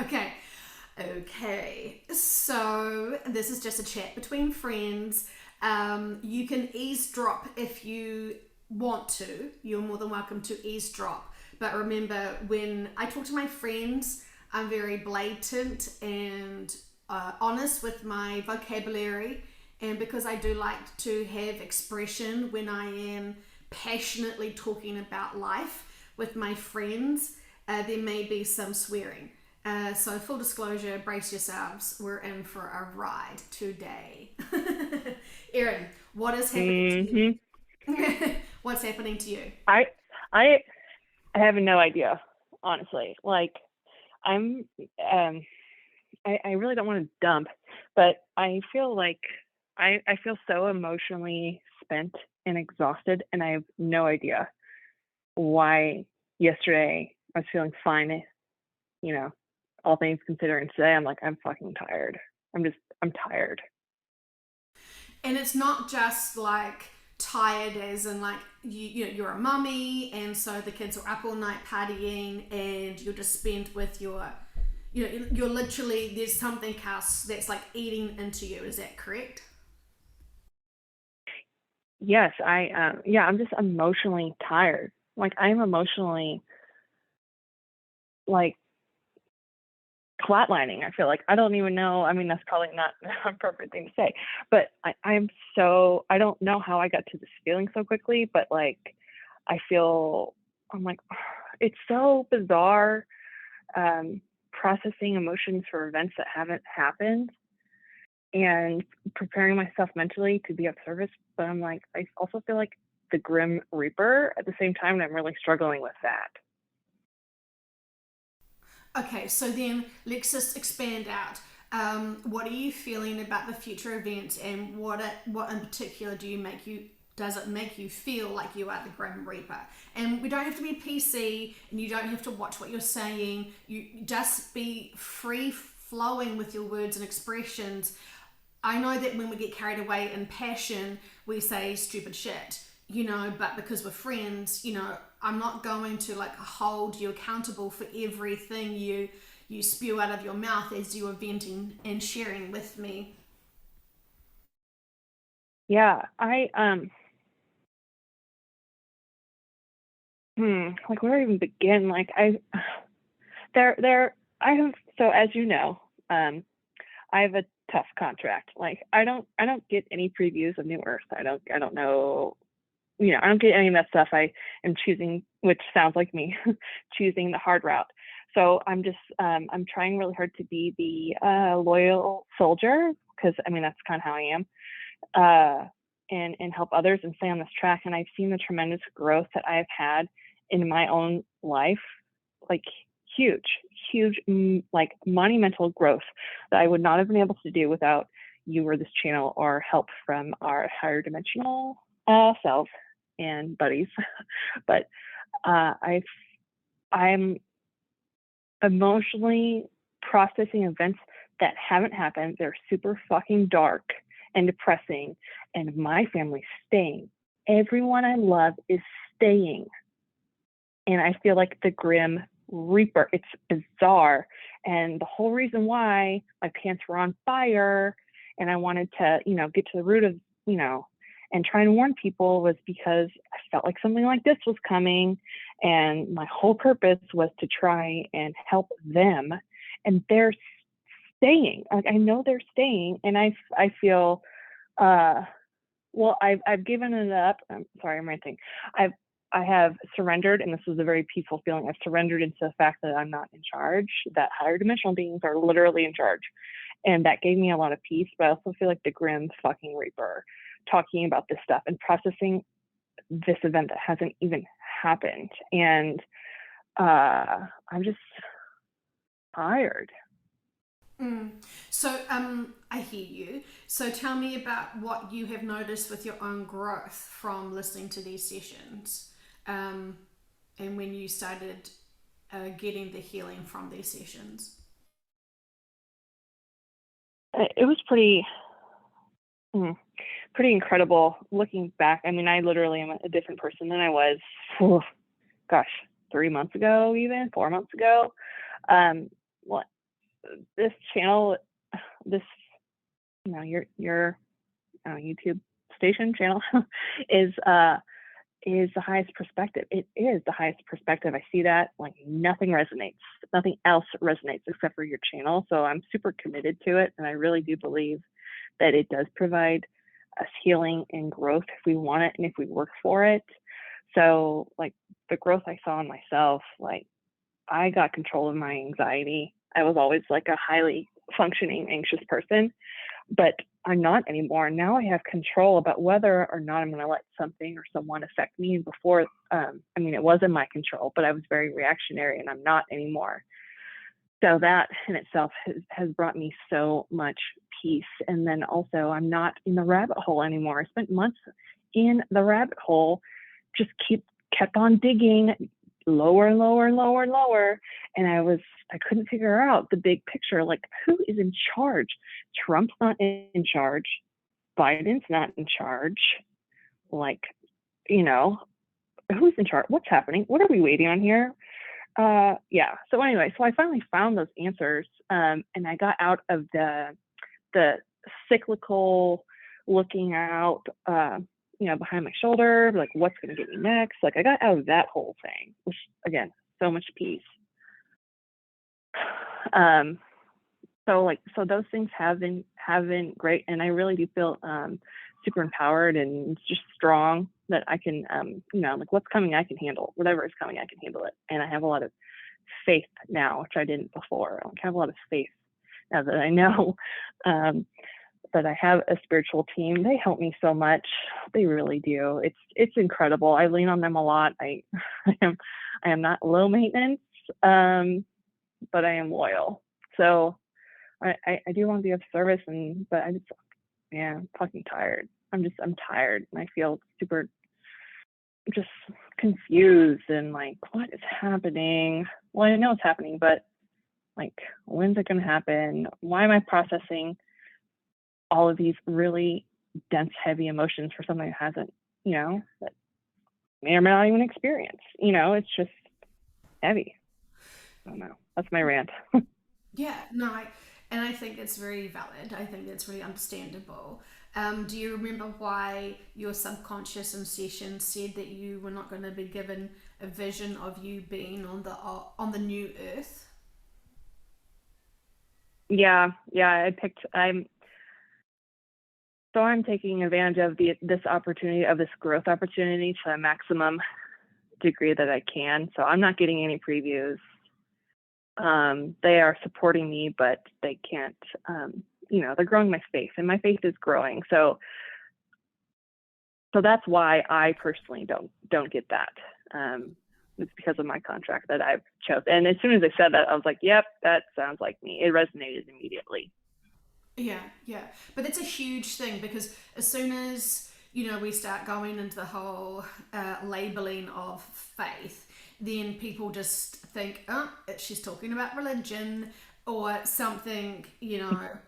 Okay. Okay. So this is just a chat between friends. You can eavesdrop if you want to. You're more than welcome to eavesdrop. But remember, when I talk to my friends, I'm very blatant and honest with my vocabulary. And because I do like to have expression when I am passionately talking about life with my friends, there may be some swearing. So, full disclosure, brace yourselves. We're in for a ride today. Erin, what is happening to Hmm. you? What's happening to you? I I have no idea, honestly. Like I'm um I really don't want to dump, but I feel like I feel so emotionally spent and exhausted, and I have no idea why yesterday I was feeling fine, you know, all things considering. Today I'm fucking tired. I'm tired. And it's not just like tired as in like you're a mummy and so the kids are up all night partying and you're just spent with your you're literally there's something else that's like eating into you. Is that correct? Yes, yeah, I'm just emotionally tired. Like I'm emotionally like flatlining. I feel like I don't even know. I mean, that's probably not an appropriate thing to say, but I don't know how I got to this feeling so quickly, but like I feel I'm like it's so bizarre processing emotions for events that haven't happened and preparing myself mentally to be of service. But I'm like, I also feel like the Grim Reaper at the same time, and I'm really struggling with that. Okay, so then let's just expand out. What are you feeling about the future events, and what in particular do you make you does it make you feel like you are the Grim Reaper? And we don't have to be PC, and you don't have to watch what you're saying. You just be free flowing with your words and expressions. I know that when we get carried away in passion, we say stupid shit, but because we're friends, I'm not going to like hold you accountable for everything you spew out of your mouth as you are venting and sharing with me. Yeah, like where do I even begin? Like I have, so as you know, um, I have a tough contract. Like I don't get any previews of New Earth. I don't know, I don't get any of that stuff. I am choosing, which sounds like me, choosing the hard route. So I'm trying really hard to be the loyal soldier because I mean that's kind of how I am, and help others and stay on this track. And I've seen the tremendous growth that I've had in my own life, like huge, huge, like monumental growth that I would not have been able to do without you or this channel or help from our higher dimensional selves and buddies. But I I'm emotionally processing events that haven't happened. They're super fucking dark and depressing, and my family's staying. Everyone I love is staying, and I feel like the Grim Reaper. It's bizarre, and the whole reason why my pants were on fire, and I wanted to, get to the root of, and try and warn people was because I felt like something like this was coming, and my whole purpose was to try and help them, and they're staying. Like I know they're staying, and I feel uh well, I've given it up. I'm sorry, I'm ranting. I've I have surrendered, and this was a very peaceful feeling. I've surrendered into the fact that I'm not in charge, that higher dimensional beings are literally in charge. And that gave me a lot of peace, but I also feel like the Grim fucking Reaper talking about this stuff and processing this event that hasn't even happened. And I'm just tired. Mm. So, I hear you. So, tell me about what you have noticed with your own growth from listening to these sessions, um, and when you started getting the healing from these sessions. It was mm, pretty incredible looking back. I mean, I literally am a different person than I was, oh, gosh, 3 months ago, even 4 months ago. Um, what? this channel, this, your YouTube station channel is the highest perspective. It is the highest perspective. I see that like nothing else resonates except for your channel. So I'm super committed to it. And I really do believe that it does provide us healing and growth if we want it and if we work for it. So like the growth I saw in myself, like I got control of my anxiety. I was always like a highly functioning anxious person, but I'm not anymore. Now I have control about whether or not I'm going to let something or someone affect me. And before, it was in my control, but I was very reactionary, and I'm not anymore. So that in itself has brought me so much peace. And then also, I'm not in the rabbit hole anymore. I spent months in the rabbit hole, just kept on digging lower and lower and lower and lower. And I couldn't figure out the big picture, like who is in charge? Trump's not in charge. Biden's not in charge. Like, who's in charge? What's happening? What are we waiting on here? So anyway, so I finally found those answers, and I got out of the cyclical looking out, behind my shoulder, like what's going to get me next. Like I got out of that whole thing, which again, so much peace. So those things have been great, and I really do feel super empowered and just strong that I can, like what's coming, I can handle whatever is coming, I can handle it. And I have a lot of faith now, which I didn't before. I have a lot of faith now that I know that I have a spiritual team. They help me so much. They really do. It's incredible. I lean on them a lot. I am not low maintenance, but I am loyal. So I do want to be of service, but I'm fucking tired. I'm tired, and I feel super just confused and like, what is happening? Well, I know it's happening, but like, when's it going to happen? Why am I processing all of these really dense, heavy emotions for something that hasn't, that may or may not even experience? It's just heavy. I don't know. That's my rant. Yeah, no, and I think it's very valid. I think it's really understandable. Do you remember why your subconscious in session said that you were not going to be given a vision of you being on the new Earth? Yeah, I'm taking advantage of this growth opportunity to the maximum degree that I can. So I'm not getting any previews. They are supporting me, but they can't, they're growing my faith, and my faith is growing. So that's why I personally don't get that. It's because of my contract that I've chosen. And as soon as I said that, I was like, yep, that sounds like me. It resonated immediately. Yeah, yeah. But that's a huge thing, because as soon as, we start going into the whole labeling of faith, then people just think, oh, she's talking about religion or something,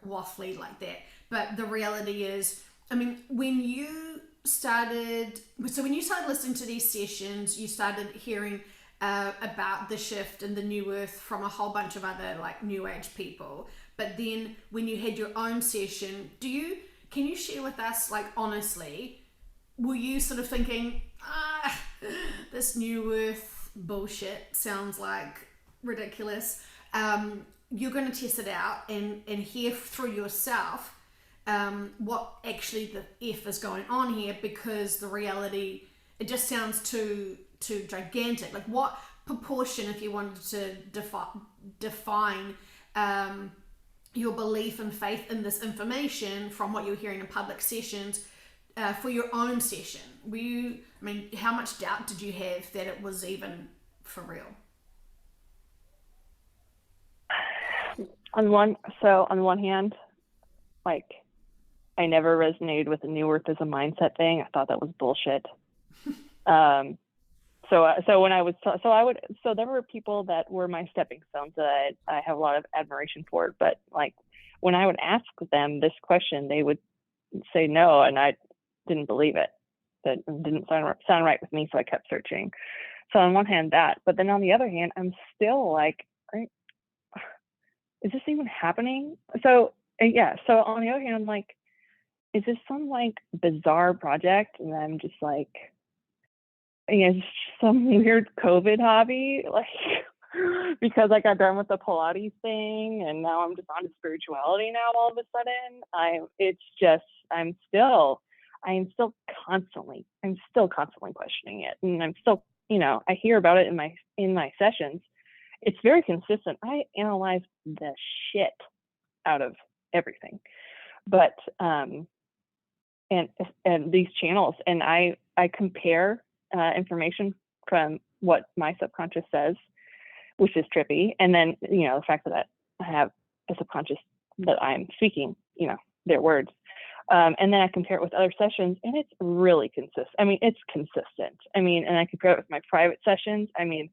waffly like that. But the reality is, when you started listening to these sessions, you started hearing about the shift and the new earth from a whole bunch of other like new age people. But then when you had your own session, can you share with us, like, honestly, were you sort of thinking, this new earth bullshit sounds like ridiculous? You're going to test it out and hear through yourself what actually the F is going on here, because the reality, it just sounds too gigantic. Like, what proportion, if you wanted to define your belief and faith in this information from what you're hearing in public sessions, for your own session, how much doubt did you have that it was even for real? On one hand, like, I never resonated with the new earth as a mindset thing. I thought that was bullshit. So when I was, so there were people that were my stepping stones that I have a lot of admiration for, but like when I would ask them this question, they would say no, and I didn't believe it. That didn't sound right with me, so I kept searching. So on one hand that, but then on the other hand, I'm still like, is this even happening? So yeah, so on the other hand, I'm like, is this some like bizarre project? And I'm just like, it's some weird COVID hobby, like because I got done with the Pilates thing and now I'm just on to spirituality now all of a sudden. I'm still constantly questioning it. And I'm still, I hear about it in my sessions. It's very consistent. I analyze the shit out of everything. But and these channels, and I compare information from what my subconscious says, which is trippy, and then the fact that I have a subconscious that I'm speaking their words, and then I compare it with other sessions, and it's really consistent. I mean, it's consistent. I mean, and I compare it with my private sessions. I mean,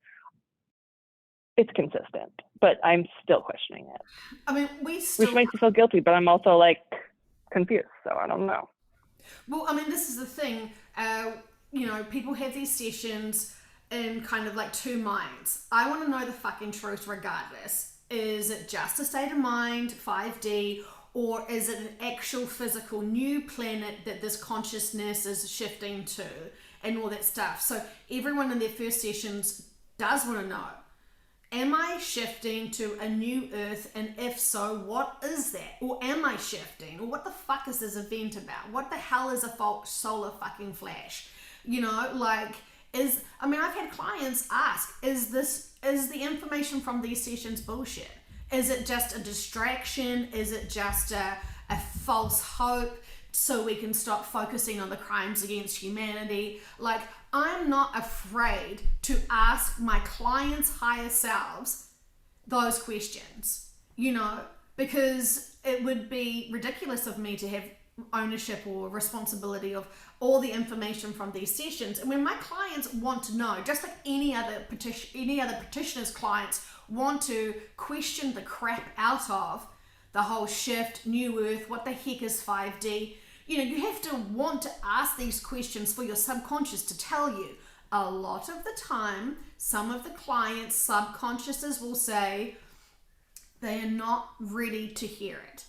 it's consistent, but I'm still questioning it. I mean, which makes me feel guilty, but I'm also like confused, so I don't know. Well, I mean, this is the thing. People have these sessions in kind of like two minds. I want to know the fucking truth regardless. Is it just a state of mind, 5D, or is it an actual physical new planet that this consciousness is shifting to and all that stuff? So everyone in their first sessions does want to know, am I shifting to a new earth? And if so, what is that? Or am I shifting? Or what the fuck is this event about? What the hell is a solar fucking flash? I've had clients ask, is the information from these sessions bullshit? Is it just a distraction? Is it just a false hope so we can stop focusing on the crimes against humanity? Like, I'm not afraid to ask my clients' higher selves those questions, because it would be ridiculous of me to have ownership or responsibility of all the information from these sessions. And when my clients want to know, just like any other petitioner's clients want to question the crap out of the whole shift, new earth, what the heck is 5D, you have to want to ask these questions for your subconscious to tell you. A lot of the time, some of the clients' subconsciouses will say they are not ready to hear it.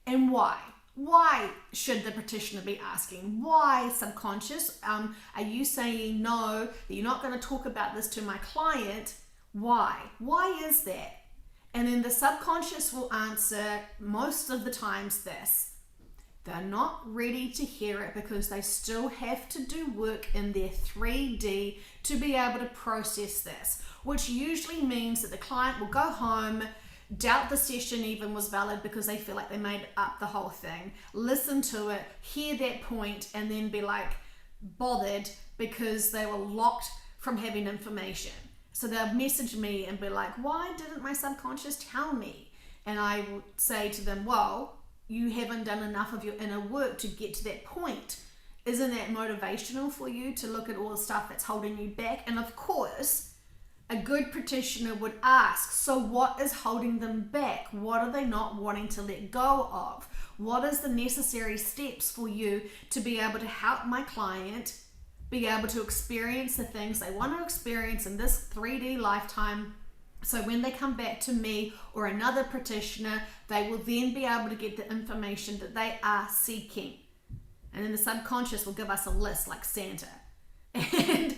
And why? Why should the petitioner be asking? Why, subconscious? Are you saying no, that you're not going to talk about this to my client? Why? Why is that? And then the subconscious will answer most of the times this. They're not ready to hear it because they still have to do work in their 3D to be able to process this, which usually means that the client will go home, doubt the session even was valid because they feel like they made up the whole thing, listen to it, hear that point, and then be like bothered because they were locked from having information. So they'll message me and be like, why didn't my subconscious tell me? And I would say to them, well, you haven't done enough of your inner work to get to that point. Isn't that motivational for you to look at all the stuff that's holding you back? And of course, a good practitioner would ask, so what is holding them back? What are they not wanting to let go of? What is the necessary steps for you to be able to help my client be able to experience the things they want to experience in this 3D lifetime? So when they come back to me or another practitioner, they will then be able to get the information that they are seeking. And then the subconscious will give us a list like Santa. And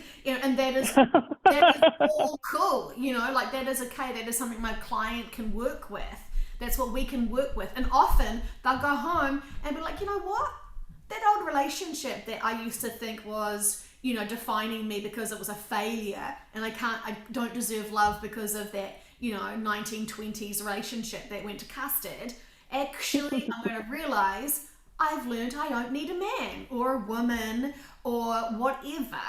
that is all cool, that is okay. That is something my client can work with. That's what we can work with. And often they'll go home and be like, you know what? That old relationship that I used to think was, defining me because it was a failure and I don't deserve love because of that, 1920s relationship that went to custard. Actually, I'm going to realize I've learned I don't need a man or a woman or whatever.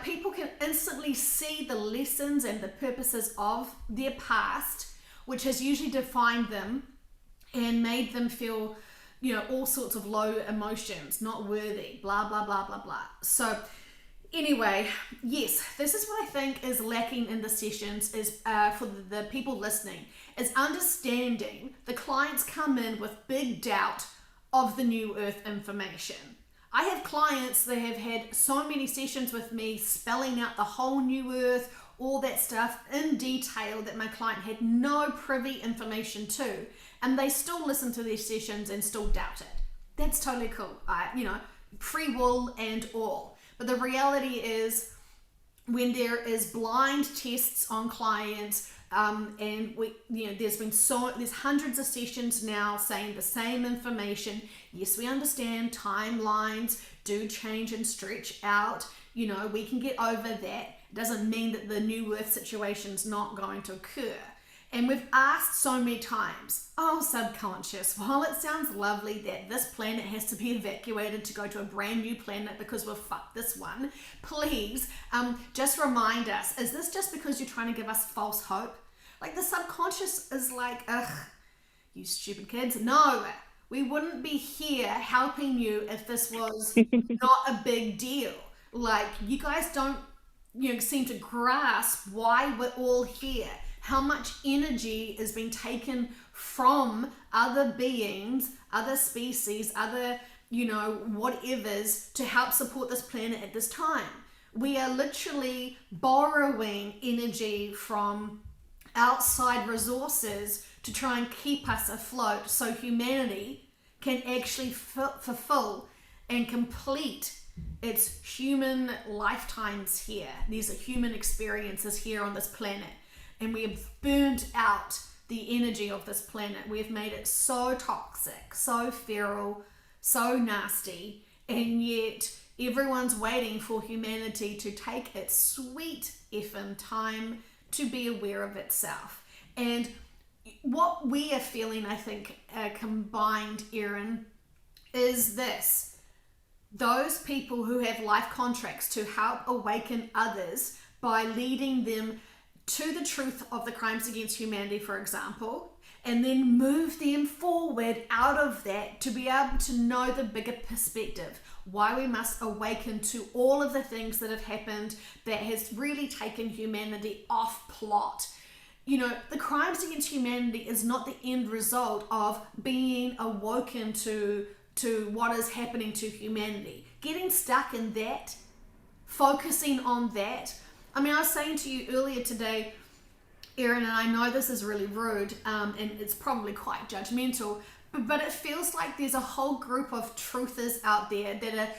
People can instantly see the lessons and the purposes of their past, which has usually defined them and made them feel, all sorts of low emotions, not worthy, blah, blah, blah, blah, blah. So anyway, yes, this is what I think is lacking in the sessions is for the people listening, is understanding the clients come in with big doubt of the new earth information. I have clients that have had so many sessions with me spelling out the whole new earth, all that stuff in detail that my client had no privy information to, and they still listen to their sessions and still doubt it. That's totally cool. Free will and all. But the reality is, when there is blind tests on clients, and there's hundreds of sessions now saying the same information. Yes, we understand timelines do change and stretch out. We can get over that. It doesn't mean that the new Earth situation's not going to occur. And we've asked so many times, oh, subconscious, while it sounds lovely that this planet has to be evacuated to go to a brand new planet because we've fucked this one, please just remind us, is this just because you're trying to give us false hope? Like, the subconscious is like, ugh, you stupid kids. No, we wouldn't be here helping you if this was not a big deal. Like, you guys don't seem to grasp why we're all here. How much energy is being taken from other beings, other species, other, whatevers to help support this planet at this time. We are literally borrowing energy from outside resources to try and keep us afloat so humanity can actually fulfill and complete its human lifetimes here. These are human experiences here on this planet. And we have burnt out the energy of this planet. We have made it so toxic, so feral, so nasty, and yet everyone's waiting for humanity to take its sweet effing time to be aware of itself. And what we are feeling, I think, combined, Erin, is this. Those people who have life contracts to help awaken others by leading them to the truth of the crimes against humanity, for example, and then move them forward out of that to be able to know the bigger perspective, why we must awaken to all of the things that have happened that has really taken humanity off plot. The crimes against humanity is not the end result of being awoken to what is happening to humanity. Getting stuck in that, focusing on that. I was saying to you earlier today, Erin, and I know this is really rude, and it's probably quite judgmental, but it feels like there's a whole group of truthers out there that are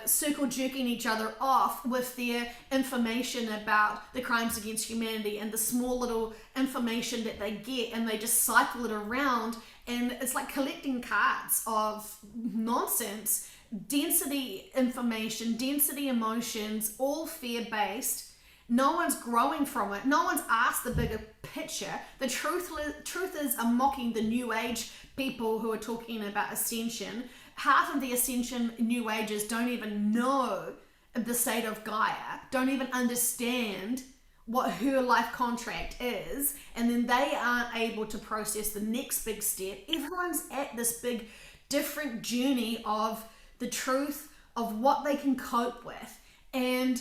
circle jerking each other off with their information about the crimes against humanity and the small little information that they get, and they just cycle it around, and it's like collecting cards of nonsense. Density information, density emotions, all fear-based. No one's growing from it. No one's asked the bigger picture. The truthers are mocking the New Age people who are talking about ascension. Half of the ascension New Agers don't even know the state of Gaia, don't even understand what her life contract is, and then they aren't able to process the next big step. Everyone's at this big different journey of the truth of what they can cope with. And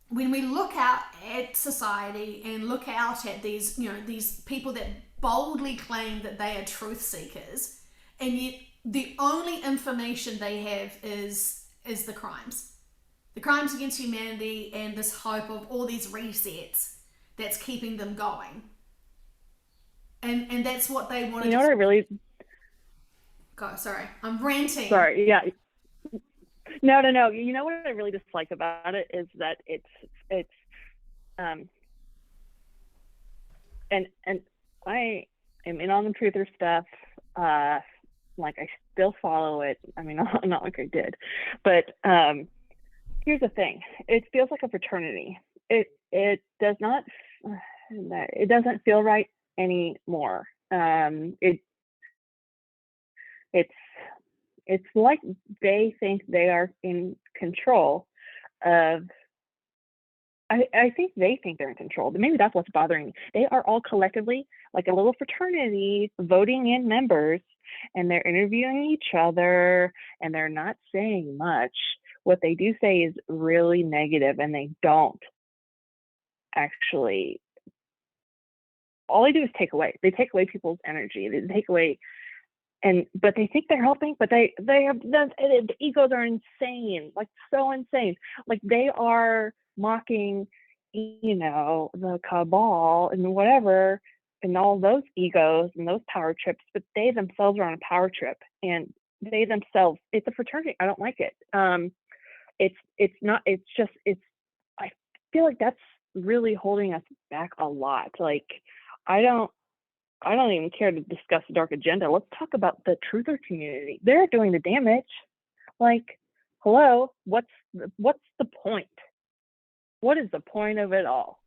when we look out at society and look out at these people that boldly claim that they are truth seekers, and yet the only information they have is the crimes against humanity, and this hope of all these resets that's keeping them going, and that's what they wanted. What I really sorry, I'm ranting. Sorry, yeah. No. What I really dislike about it is that it's and I am in on the truther stuff. Like, I still follow it. Not like I did, but here's the thing. It feels like a fraternity. It does not. It doesn't feel right anymore. It's like they think they are in control of. I think they think they're in control, but maybe that's what's bothering me. They are all collectively like a little fraternity voting in members, and they're interviewing each other, and they're not saying much. What they do say is really negative, and they don't actually. All they do is take away. They take away people's energy. They take away but they think they're helping, but they have the egos are insane, like so insane. Like they are mocking, the cabal and whatever, and all those egos and those power trips, but they themselves are on a power trip, and they themselves, it's a fraternity. I don't like it. It's not, it's just, I feel like that's really holding us back a lot. Like, I don't even care to discuss the dark agenda. Let's talk about the truther community. They're doing the damage. Like, hello, what's the point? What is the point of it all?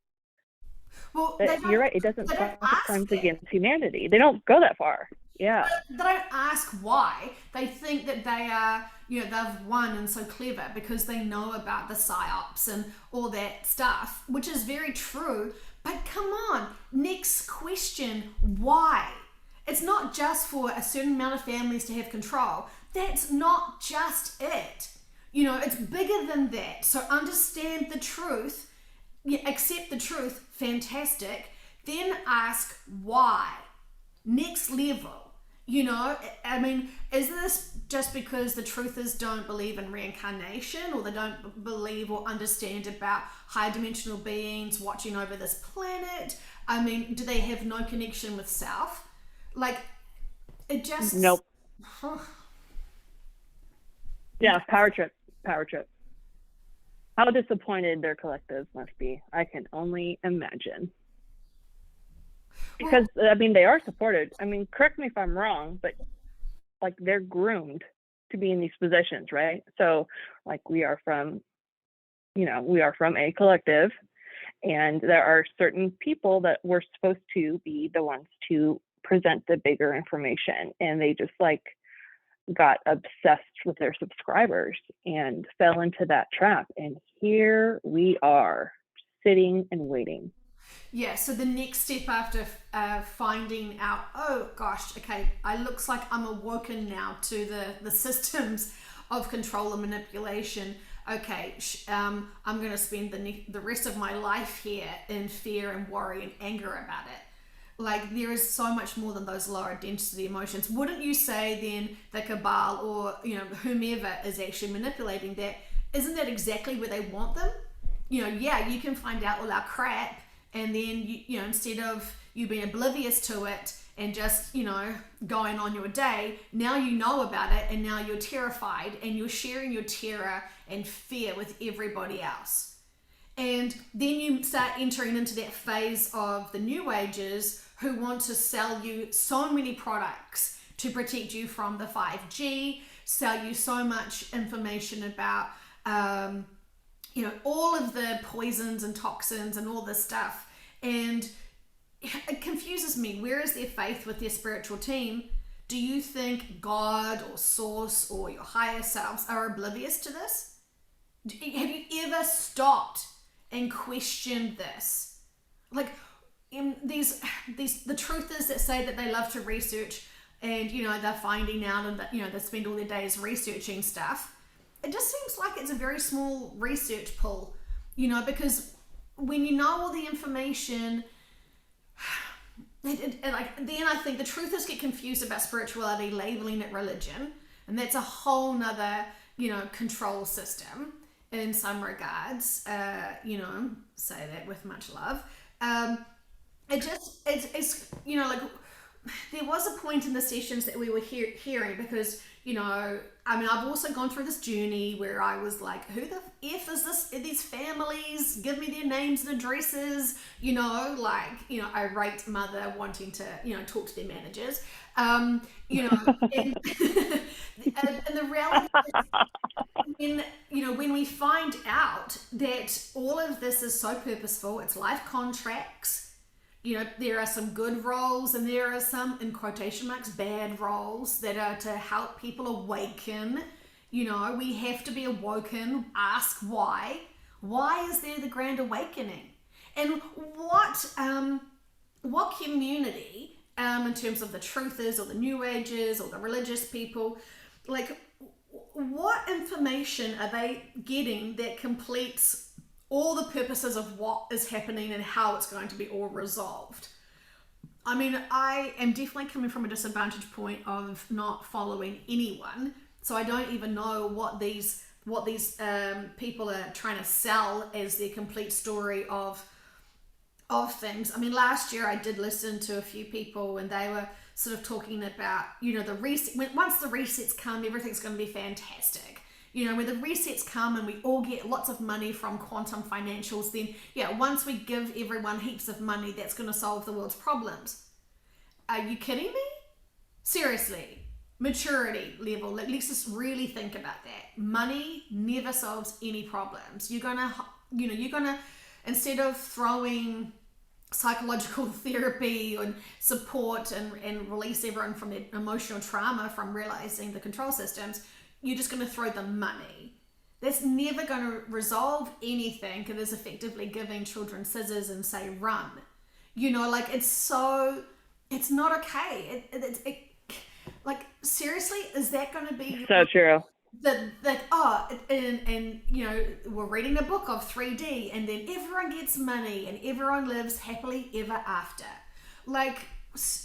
Well, You're right. It doesn't they don't stop ask crimes it. against humanity. They don't go that far. Yeah. They don't ask why. They think that they are, they've won and so clever because they know about the psyops and all that stuff, which is very true. But come on, next question, why? It's not just for a certain amount of families to have control. That's not just it. It's bigger than that. So understand the truth, accept the truth, fantastic. Then ask why. Next level. I mean, is this just because the truthers don't believe in reincarnation, or they don't believe or understand about high dimensional beings watching over this planet? I mean, do they have no connection with self? Like, it just... Nope. Yeah, power trip. How disappointed their collectives must be. I can only imagine. Because, I mean, they are supported. I mean, correct me if I'm wrong, but, like, they're groomed to be in these positions, right? So, like, we are from a collective, and there are certain people that were supposed to be the ones to present the bigger information, and they just, like, got obsessed with their subscribers and fell into that trap. And here we are, sitting and waiting. Yeah, so the next step after finding out, oh gosh, okay, I looks like I'm awoken now to the systems of control and manipulation. Okay, I'm going to spend the rest of my life here in fear and worry and anger about it. Like, there is so much more than those lower density emotions. Wouldn't you say then the cabal, or whomever is actually manipulating that, isn't that exactly where they want them? Yeah, you can find out all our crap, and then instead of you being oblivious to it and just going on your day, now you know about it, and now you're terrified, and you're sharing your terror and fear with everybody else. And then you start entering into that phase of the new ages, who want to sell you so many products to protect you from the 5G, sell you so much information about all of the poisons and toxins and all this stuff. And it confuses me. Where is their faith with their spiritual team? Do you think God or Source or your higher selves are oblivious to this? Have you ever stopped and questioned this? Like, the truthers that say that they love to research, and they're finding out, and that they spend all their days researching stuff. It just seems like it's a very small research pool, because when you know all the information, then I think the truthers get confused about spirituality, labeling it religion, and that's a whole nother control system in some regards. Say that with much love. It's like, there was a point in the sessions that we were hearing, because I've also gone through this journey where I was like, who the F is this, these families? Give me their names and addresses, irate mother wanting to, talk to their managers. And, and the reality is, when we find out that all of this is so purposeful, it's life contracts. There are some good roles, and there are some, in quotation marks, bad roles that are to help people awaken. We have to be awoken. Ask why. Why is there the grand awakening? And what community, in terms of the truthers or the new ages or the religious people, like, what information are they getting that completes all the purposes of what is happening and how it's going to be all resolved? I mean, I am definitely coming from a disadvantage point of not following anyone, so I don't even know what these people are trying to sell as their complete story of things. I mean, last year I did listen to a few people, and they were sort of talking about, the reset. Once the resets come, everything's going to be fantastic. When the resets come and we all get lots of money from quantum financials, then yeah, once we give everyone heaps of money, that's going to solve the world's problems. Are you kidding me? Seriously, maturity level. Let's just really think about that. Money never solves any problems. You're gonna instead of throwing psychological therapy and support and release everyone from their emotional trauma from realizing the control systems, you're just going to throw them money. That's never going to resolve anything. It is effectively giving children scissors and say run. It's not okay. Like, seriously, is that going to be So true. we're reading a book of 3D and then everyone gets money and everyone lives happily ever after? Like,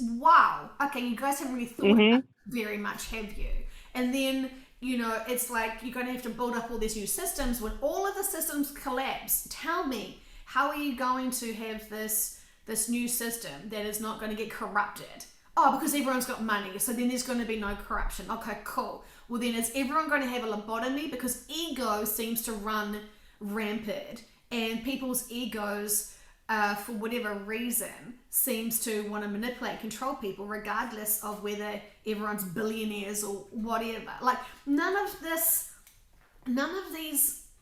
wow. Okay, you guys haven't really thought about it very much, have you? And then, it's like you're going to have to build up all these new systems. When all of the systems collapse, tell me, how are you going to have this new system that is not going to get corrupted? Oh, because everyone's got money, so then there's going to be no corruption. Okay, cool. Well, then is everyone going to have a lobotomy? Because ego seems to run rampant, and people's egos, for whatever reason, seems to want to manipulate, control people, regardless of whether everyone's billionaires or whatever. Like, none of these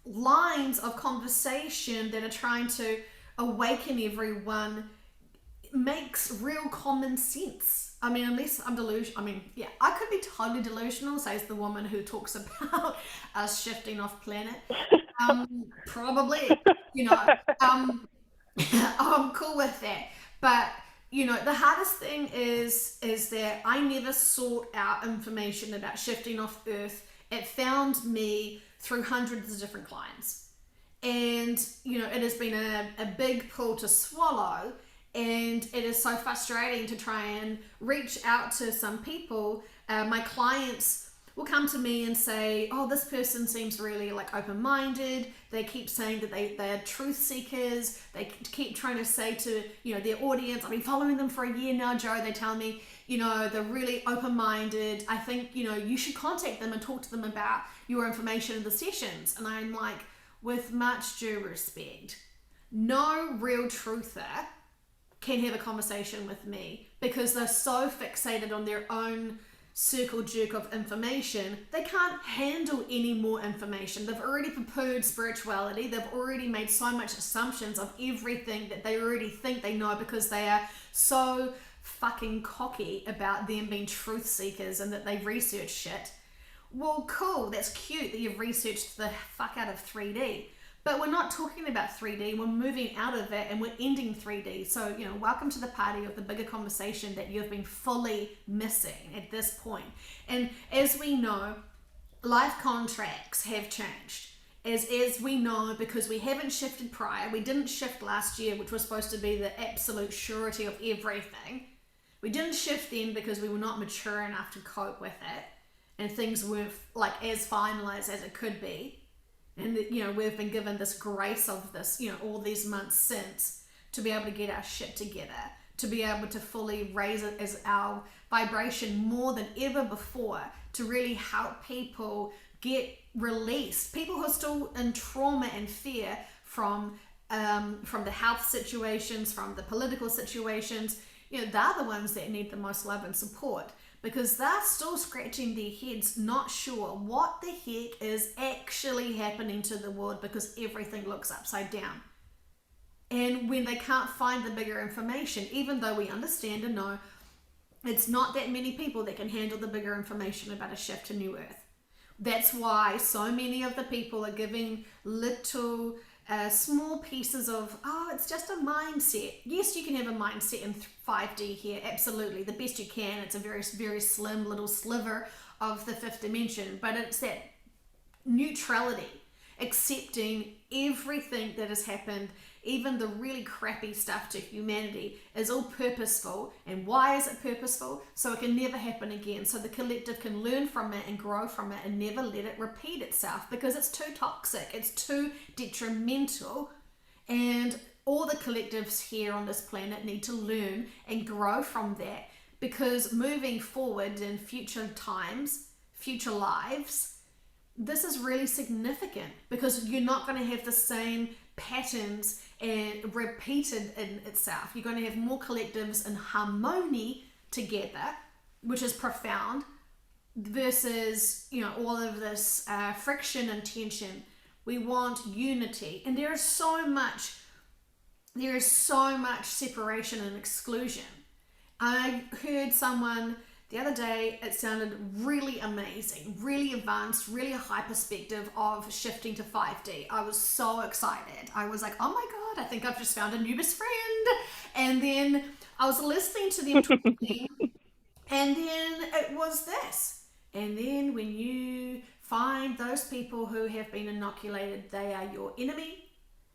lines of conversation that are trying to awaken everyone makes real common sense. I mean, unless I'm delusional. I mean, yeah, I could be totally delusional, says the woman who talks about us shifting off planet. Probably, I'm cool with that. But, the hardest thing is that I never sought out information about shifting off Earth. It found me through hundreds of different clients. And, it has been a big pill to swallow. And it is so frustrating to try and reach out to some people. My clients will come to me and say, oh, this person seems really like open-minded. They keep saying that they're truth seekers. They keep trying to say to, their audience, I've been following them for a year now, Joe. They tell me, they're really open-minded. I think, you should contact them and talk to them about your information in the sessions. And I'm like, with much due respect, no real truther can have a conversation with me because they're so fixated on their own circle jerk of information, they can't handle any more information. They've already poo-pooed spirituality. They've already made so much assumptions of everything that they already think they know because they are so fucking cocky about them being truth seekers and that they've researched shit. Well, cool, that's cute that you've researched the fuck out of 3D. But we're not talking about 3D, we're moving out of it and we're ending 3D. So, welcome to the party of the bigger conversation that you've been fully missing at this point. And as we know, life contracts have changed. As we know, because we haven't shifted prior, we didn't shift last year, which was supposed to be the absolute surety of everything. We didn't shift then because we were not mature enough to cope with it. And things weren't like as finalized as it could be. And we've been given this grace of this, all these months since, to be able to get our shit together, to be able to fully raise it as our vibration more than ever before, to really help people get released. People who are still in trauma and fear from the health situations, from the political situations, they're the ones that need the most love and support. Because they're still scratching their heads, not sure what the heck is actually happening to the world because everything looks upside down. And when they can't find the bigger information, even though we understand and know it's not that many people that can handle the bigger information about a shift to New Earth. That's why so many of the people are giving little small pieces of, it's just a mindset. Yes, you can have a mindset in 5D here, absolutely, the best you can. It's a very, very slim little sliver of the fifth dimension, but it's that neutrality, accepting everything that has happened, even the really crappy stuff to humanity, is all purposeful. And why is it purposeful? So it can never happen again. So the collective can learn from it and grow from it and never let it repeat itself, because it's too toxic, it's too detrimental. And all the collectives here on this planet need to learn and grow from that, because moving forward in future times, future lives, this is really significant, because you're not going to have the same patterns and repeated in itself. You're going to have more collectives in harmony together, which is profound, versus, you know, all of this friction and tension. We want unity, and there is so much separation and exclusion. I heard someone the other day, it sounded really amazing, really advanced, really a high perspective of shifting to 5D. I was so excited. I was like, oh my God, I think I've just found a new best friend. And then I was listening to them talking, and then it was this. And then when you find those people who have been inoculated, they are your enemy,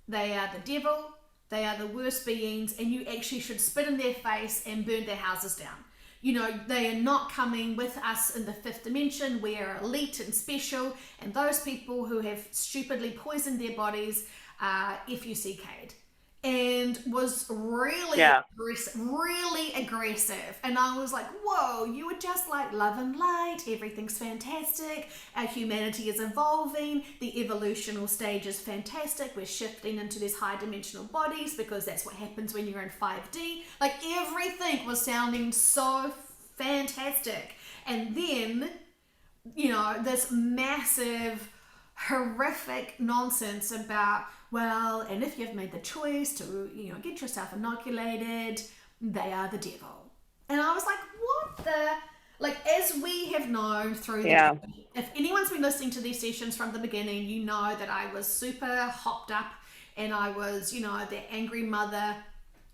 they are the devil, they are the worst beings, and you actually should spit in their face and burn their houses down. You know, they are not coming with us in the fifth dimension. We are elite and special, and those people who have stupidly poisoned their bodies are FUCK'd. And was really, really aggressive. And I was like, whoa, you were just like love and light, everything's fantastic, our humanity is evolving, the evolutional stage is fantastic, we're shifting into these high dimensional bodies because that's what happens when you're in 5D. Like, everything was sounding so fantastic. And then, you know, this massive, horrific nonsense about, well, and if you've made the choice to, you know, get yourself inoculated, they are the devil. And I was like, what the, like, as we have known through the, if anyone's been listening to these sessions from the beginning, you know that I was super hopped up, and I was, you know, the angry mother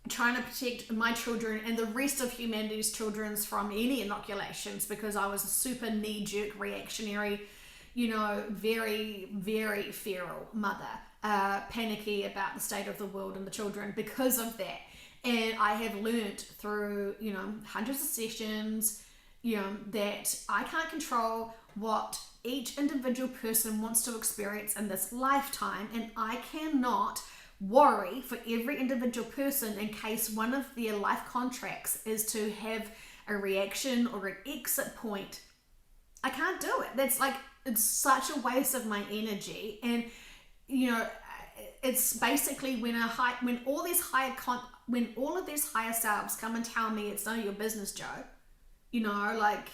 trying to protect my children and the rest of humanity's children's from any inoculations, because I was a super knee-jerk reactionary, you know, very, very feral mother, panicky about the state of the world and the children because of that. And I have learnt through, you know, hundreds of sessions, you know, that I can't control what each individual person wants to experience in this lifetime, and I cannot worry for every individual person in case one of their life contracts is to have a reaction or an exit point. I can't do it. That's like, it's such a waste of my energy. And, you know, it's basically when all of these higher selves come and tell me it's none of your business, Joe. You know, like,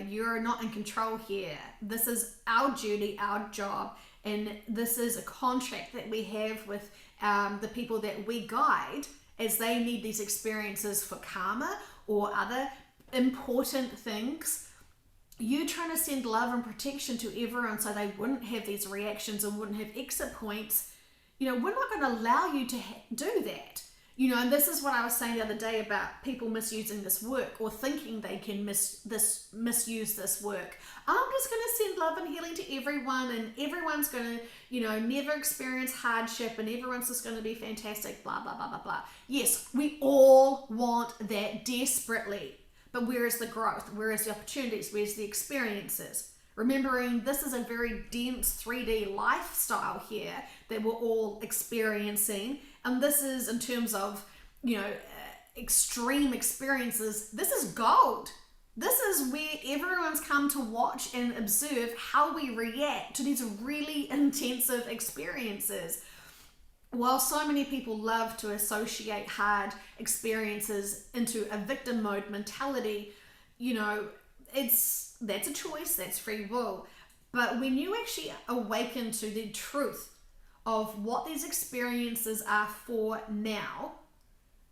you're not in control here. This is our duty, our job, and this is a contract that we have with the people that we guide as they need these experiences for karma or other important things. You trying to send love and protection to everyone so they wouldn't have these reactions and wouldn't have exit points. You know, we're not going to allow you to do that. You know, and this is what I was saying the other day about people misusing this work or thinking they can misuse this work. I'm just going to send love and healing to everyone, and everyone's going to, you know, never experience hardship, and everyone's just going to be fantastic, blah, blah, blah, blah, blah. Yes, we all want that desperately. But where is the growth? Where is the opportunities? Where's the experiences? Remembering this is a very dense 3D lifestyle here that we're all experiencing. And this is in terms of, you know, extreme experiences. This is gold. This is where everyone's come to watch and observe how we react to these really intensive experiences. While so many people love to associate hard experiences into a victim mode mentality, you know, that's a choice, that's free will. But when you actually awaken to the truth of what these experiences are for now,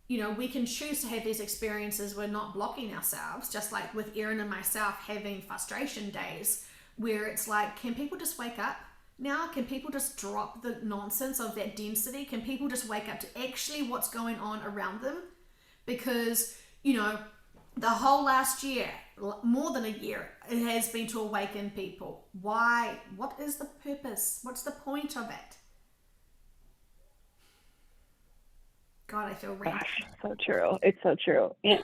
you know, we can choose to have these experiences. We're not blocking ourselves, just like with Erin and myself having frustration days where it's like, can people just wake up? Now, can people just drop the nonsense of that density? Can people just wake up to actually what's going on around them? Because, you know, the whole last year, more than a year, it has been to awaken people. Why? What is the purpose? What's the point of it? God, I feel ranty. Gosh, so true. It's so true. And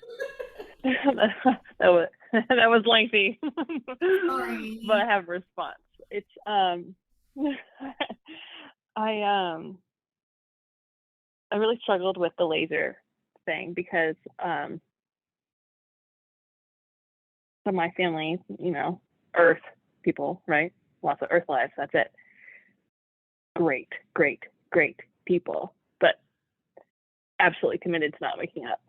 that was that was lengthy, but I Sorry. have a response. It's I I really struggled with the laser thing because so my family, Earth people, right? Lots of Earth lives. That's it. Great, great, great people, but absolutely committed to not waking up.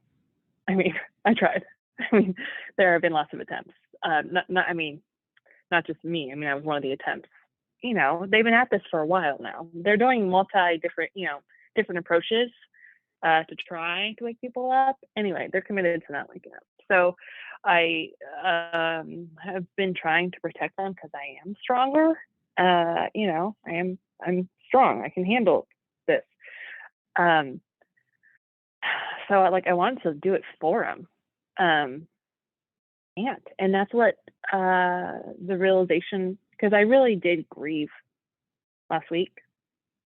I mean, I tried. I mean, there have been lots of attempts. I mean, not just me. I mean, I was one of the attempts. They've been at this for a while now. They're doing different, different approaches to try to wake people up. Anyway, they're committed to not waking up. So I have been trying to protect them because I am stronger. I'm strong. I can handle this. Um, so I wanted to do it for them. And that's what the realization, because I really did grieve last week.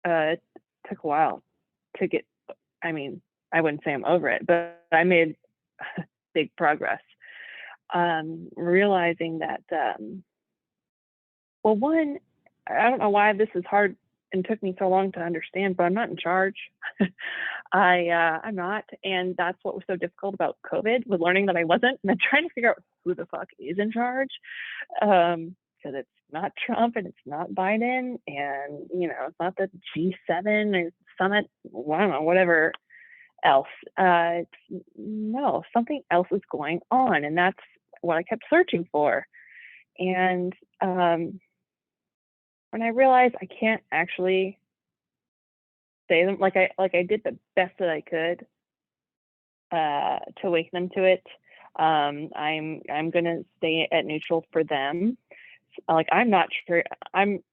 It took a while to get, I mean, I wouldn't say I'm over it, but I made big progress. Realizing that, well, one, I don't know why this is hard and took me so long to understand, but I'm not in charge. I'm not, and that's what was so difficult about COVID, was learning that I wasn't, and then trying to figure out who the fuck is in charge, because it's not Trump and it's not Biden, and it's not the G7 or summit, I don't know, whatever else. No, something else is going on, and that's what I kept searching for. And when I realized I can't actually say them like I did the best that I could to wake them to it. I'm gonna stay at neutral for them. Like I'm not sure. I'm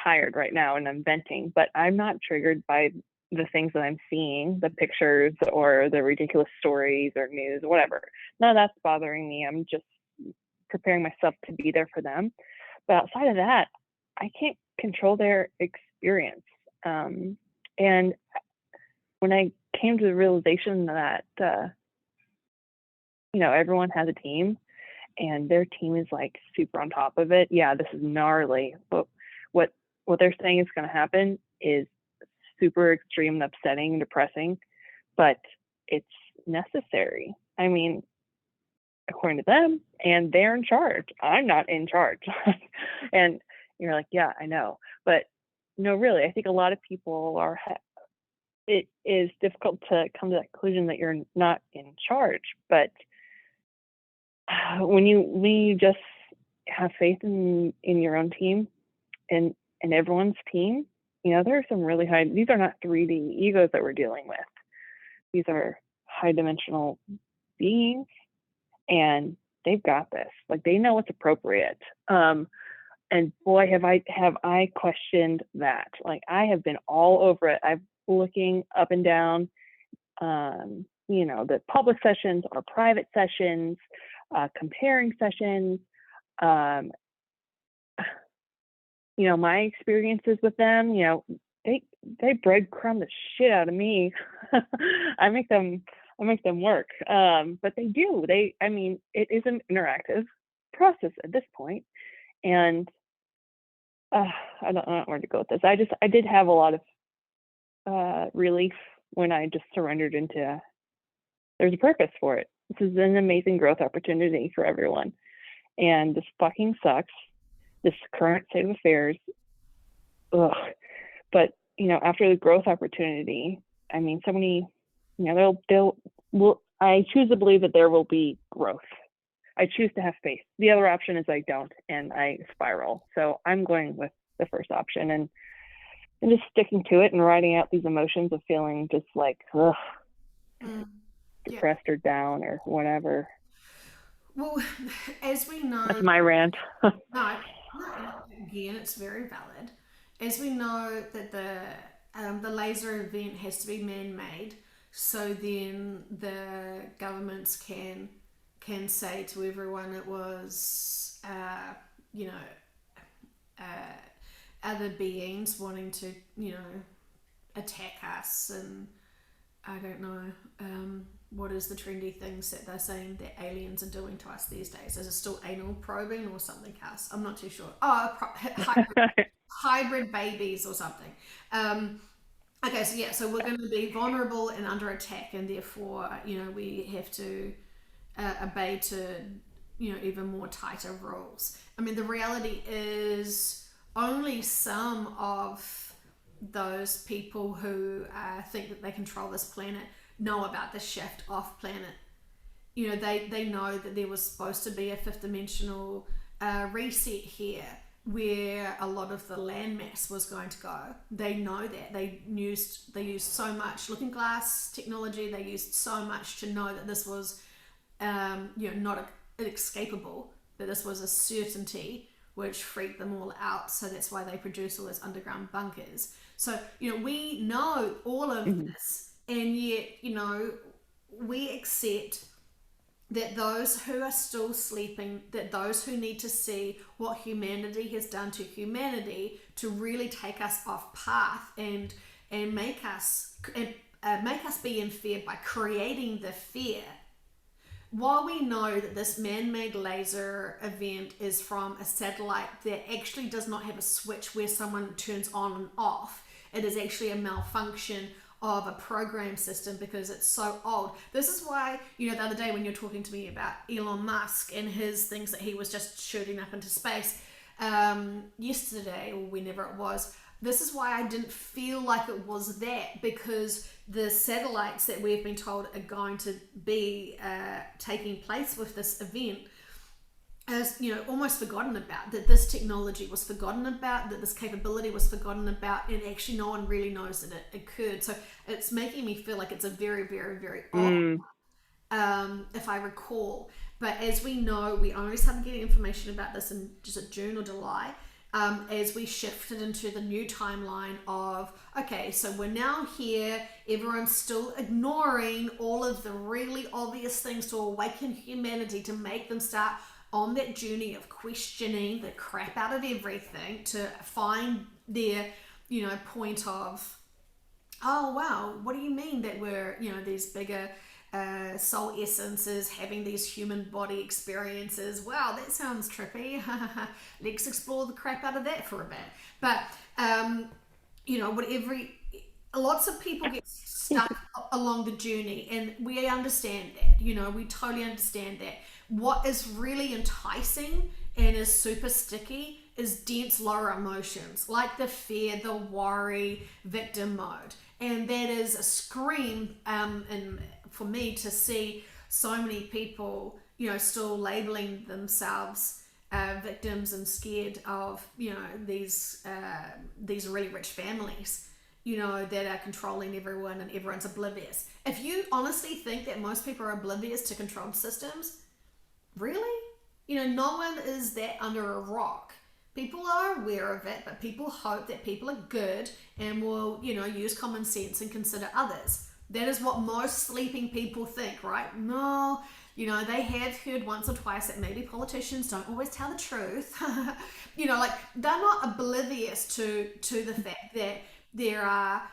tired right now and I'm venting, but I'm not triggered by the things that I'm seeing, the pictures or the ridiculous stories or news, whatever. None of that's bothering me. I'm just preparing myself to be there for them. But outside of that, I can't control their experience. And when I came to the realization that, everyone has a team and their team is like super on top of it. Yeah, this is gnarly. But what they're saying is going to happen is super extreme and upsetting and depressing, but it's necessary. I mean, according to them, and they're in charge. I'm not in charge. And you're like, yeah, I know. But no, really, I think a lot of people it is difficult to come to that conclusion that you're not in charge. But when you just have faith in your own team and everyone's team, there are some really high, these are not 3D egos that we're dealing with. These are high dimensional beings, and they've got this. Like they know what's appropriate. And boy, have I questioned that. Like I have been all over it. I'm looking up and down, the public sessions or private sessions, comparing sessions, my experiences with them, they breadcrumb the shit out of me. I make them work. But they do. It is an interactive process at this point. And I don't know where to go with this. I did have a lot of relief when I just surrendered into there's a purpose for it. This is an amazing growth opportunity for everyone. And this fucking sucks. This current state of affairs. Ugh. But, after the growth opportunity, so many, I choose to believe that there will be growth. I choose to have faith. The other option is I don't, and I spiral. So I'm going with the first option and just sticking to it and writing out these emotions of feeling just like, ugh, depressed or down or whatever. Well, as we know, That's my rant. no, no, again, it's very valid. As we know that the laser event has to be man-made, so then the governments can say to everyone it was, other beings wanting to, attack us and I don't know. What is the trendy things that they're saying that aliens are doing to us these days? Is it still anal probing or something else? I'm not too sure. Oh, hybrid babies or something. Okay, so yeah, so we're going to be vulnerable and under attack, and therefore, we have to obey to, even more tighter rules. I mean, the reality is only some of those people who think that they control this planet know about the shift off planet. They know that there was supposed to be a fifth dimensional reset here where a lot of the landmass was going to go. They know that. They used so much looking glass technology. They used so much to know that this was not inescapable, that this was a certainty, which freaked them all out. So that's why they produce all those underground bunkers. So, we know all of this, and yet, we accept that those who are still sleeping, that those who need to see what humanity has done to humanity to really take us off path and make us be in fear by creating the fear. While we know that this man-made laser event is from a satellite that actually does not have a switch where someone turns on and off, it is actually a malfunction of a program system because it's so old. This is why, the other day when you're talking to me about Elon Musk and his things that he was just shooting up into space, yesterday or whenever it was, this is why I didn't feel like it was that, because the satellites that we've been told are going to be taking place with this event as almost forgotten about, that this technology was forgotten about, that this capability was forgotten about, and actually no one really knows that it occurred. So it's making me feel like it's a very, very, very odd, if I recall. But as we know, we only started getting information about this in just June or July, as we shifted into the new timeline of, okay, so we're now here, everyone's still ignoring all of the really obvious things to awaken humanity, to make them start on that journey of questioning the crap out of everything, to find their, point of, oh wow, what do you mean that we're, these bigger soul essences having these human body experiences? Wow, that sounds trippy. Let's explore the crap out of that for a bit. But lots of people get stuck along the journey, and we understand that. We totally understand that. What is really enticing and is super sticky is dense lower emotions, like the fear, the worry, victim mode. And that is a scream, and for me to see so many people, still labeling themselves victims and scared of, these really rich families, that are controlling everyone and everyone's oblivious. If you honestly think that most people are oblivious to controlled systems, really? No one is that under a rock. People are aware of it, but people hope that people are good and will, use common sense and consider others. That is what most sleeping people think, right? No, they have heard once or twice that maybe politicians don't always tell the truth. Like they're not oblivious to the fact that there are,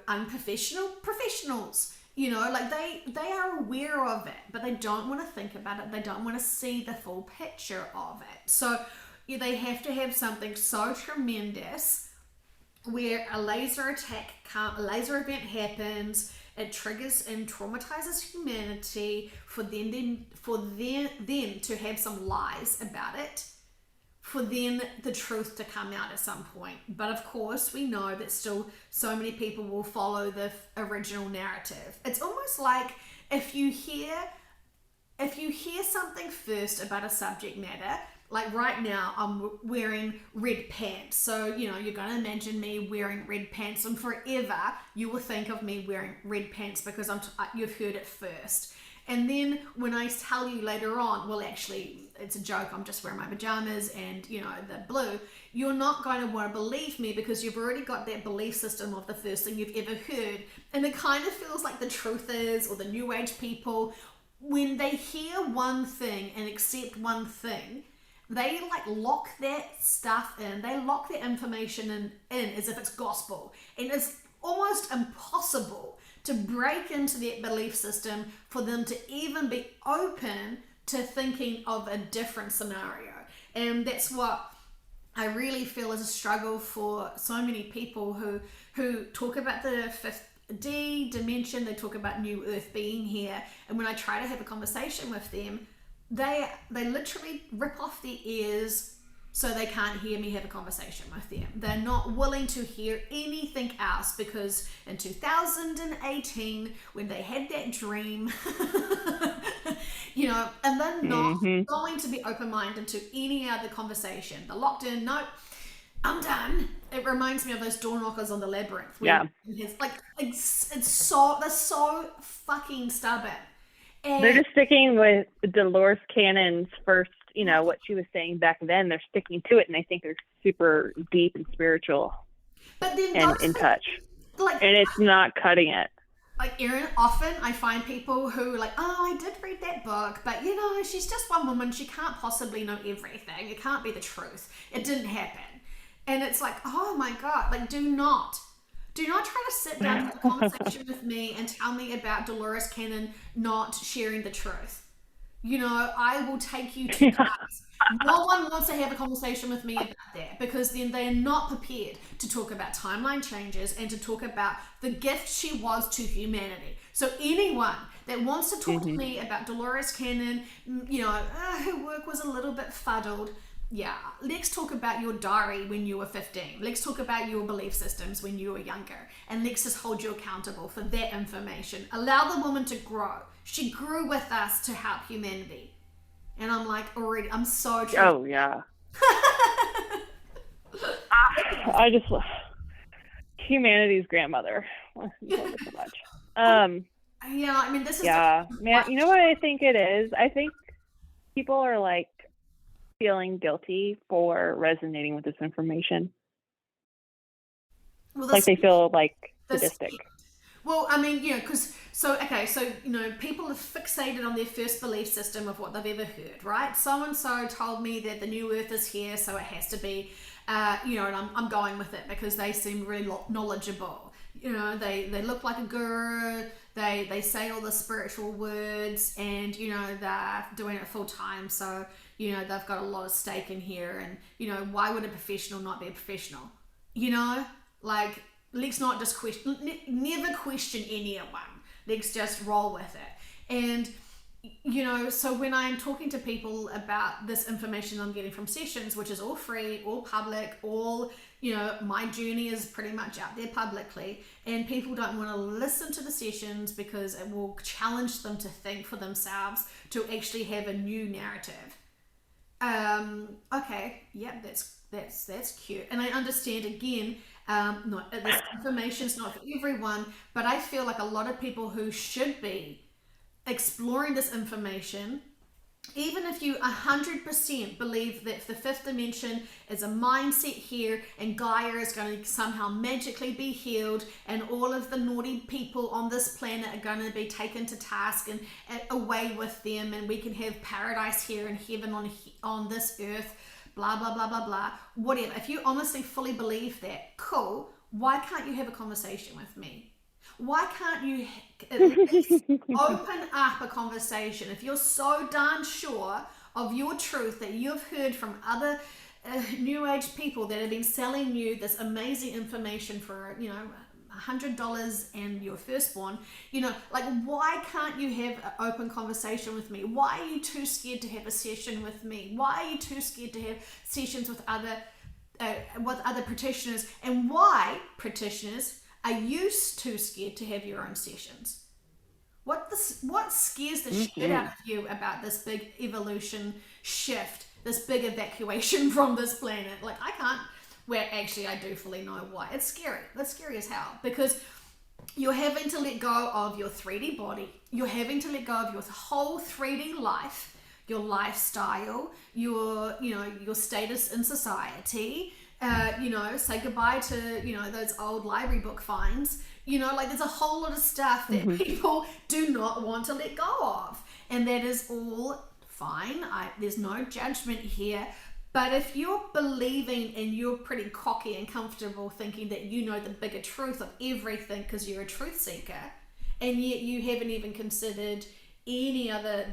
unprofessional professionals. Like they are aware of it, but they don't want to think about it. They don't want to see the full picture of it. So they have to have something so tremendous where a laser event happens, it triggers and traumatizes humanity for them to have some lies about it, for then the truth to come out at some point. But of course, we know that still so many people will follow the original narrative. It's almost like if you hear something first about a subject matter, like right now I'm wearing red pants. So, you're going to imagine me wearing red pants, and forever you will think of me wearing red pants because you've heard it first. And then when I tell you later on, well, actually, it's a joke, I'm just wearing my pajamas and, the blue, you're not going to want to believe me because you've already got that belief system of the first thing you've ever heard. And it kind of feels like the truth is, or the New Age people, when they hear one thing and accept one thing, they lock that stuff in, they lock that information in as if it's gospel. And it's almost impossible to break into their belief system for them to even be open to thinking of a different scenario. And that's what I really feel is a struggle for so many people who talk about the fifth D dimension. They talk about new earth being here, and when I try to have a conversation with them, they literally rip off their ears so they can't hear me have a conversation with them. They're not willing to hear anything else, because in 2018, when they had that dream, and they're not going to be open-minded to any other conversation. The lockdown, nope, I'm done. It reminds me of those door knockers on the labyrinth. Yeah. They're so fucking stubborn. And they're just sticking with Dolores Cannon's first, what she was saying back then. They're sticking to it, and they think they're super deep and spiritual, but then and in touch. And it's not cutting it. Like, Erin, often I find people who are like, oh, I did read that book, but she's just one woman. She can't possibly know everything. It can't be the truth. It didn't happen. And it's like, oh my God, like, do not try to sit down and have a conversation with me and tell me about Dolores Cannon not sharing the truth. I will take you to class. No one wants to have a conversation with me about that, because then they are not prepared to talk about timeline changes and to talk about the gift she was to humanity. So anyone that wants to talk to me about Dolores Cannon, her work was a little bit fuddled. Yeah, let's talk about your diary when you were 15. Let's talk about your belief systems when you were younger. And let's just hold you accountable for that information. Allow the woman to grow. She grew with us to help humanity. And I'm like, already, I'm so true. Oh, yeah. I just love humanity's grandmother. I love it so much. Yeah, I mean, this is... Yeah, man, you know what I think it is? I think people are, like, feeling guilty for resonating with this information. Well, like they feel like sadistic. Well, I mean, because people are fixated on their first belief system of what they've ever heard, right? So and so told me that the new earth is here, so it has to be, and I'm going with it because they seem really knowledgeable. They look like a guru. They say all the spiritual words, and they're doing it full time. So they've got a lot of stake in here. And why would a professional not be a professional? Like, let's not just never question anyone. Let's just roll with it. And so when I'm talking to people about this information I'm getting from sessions, which is all free, all public, all, my journey is pretty much out there publicly, and people don't want to listen to the sessions because it will challenge them to think for themselves, to actually have a new narrative. Okay, yeah, that's cute. And I understand, again, this information's not for everyone, but I feel like a lot of people who should be exploring this information, even if you 100% believe that the fifth dimension is a mindset here and Gaia is going to somehow magically be healed and all of the naughty people on this planet are going to be taken to task and away with them, and we can have paradise here and heaven on this earth, blah, blah, blah, blah, blah, whatever. If you honestly fully believe that, cool, why can't you have a conversation with me? Why can't you at least open up a conversation? If you're so darn sure of your truth that you've heard from other new age people that have been selling you this amazing information for, $100 and your firstborn, why can't you have an open conversation with me? Why are you too scared to have a session with me? Why are you too scared to have sessions with other practitioners? And why, practitioners, are you too scared to have your own sessions? What scares the shit out of you about this big evolution shift, this big evacuation from this planet? Like, I can't, well, actually, I do fully know why. It's scary. That's scary as hell, because you're having to let go of your 3D body. You're having to let go of your whole 3D life, your lifestyle, your status in society. Say goodbye to, those old library book finds. There's a whole lot of stuff that people do not want to let go of. And that is all fine. There's no judgment here. But if you're believing and you're pretty cocky and comfortable thinking that you know the bigger truth of everything because you're a truth seeker, and yet you haven't even considered any other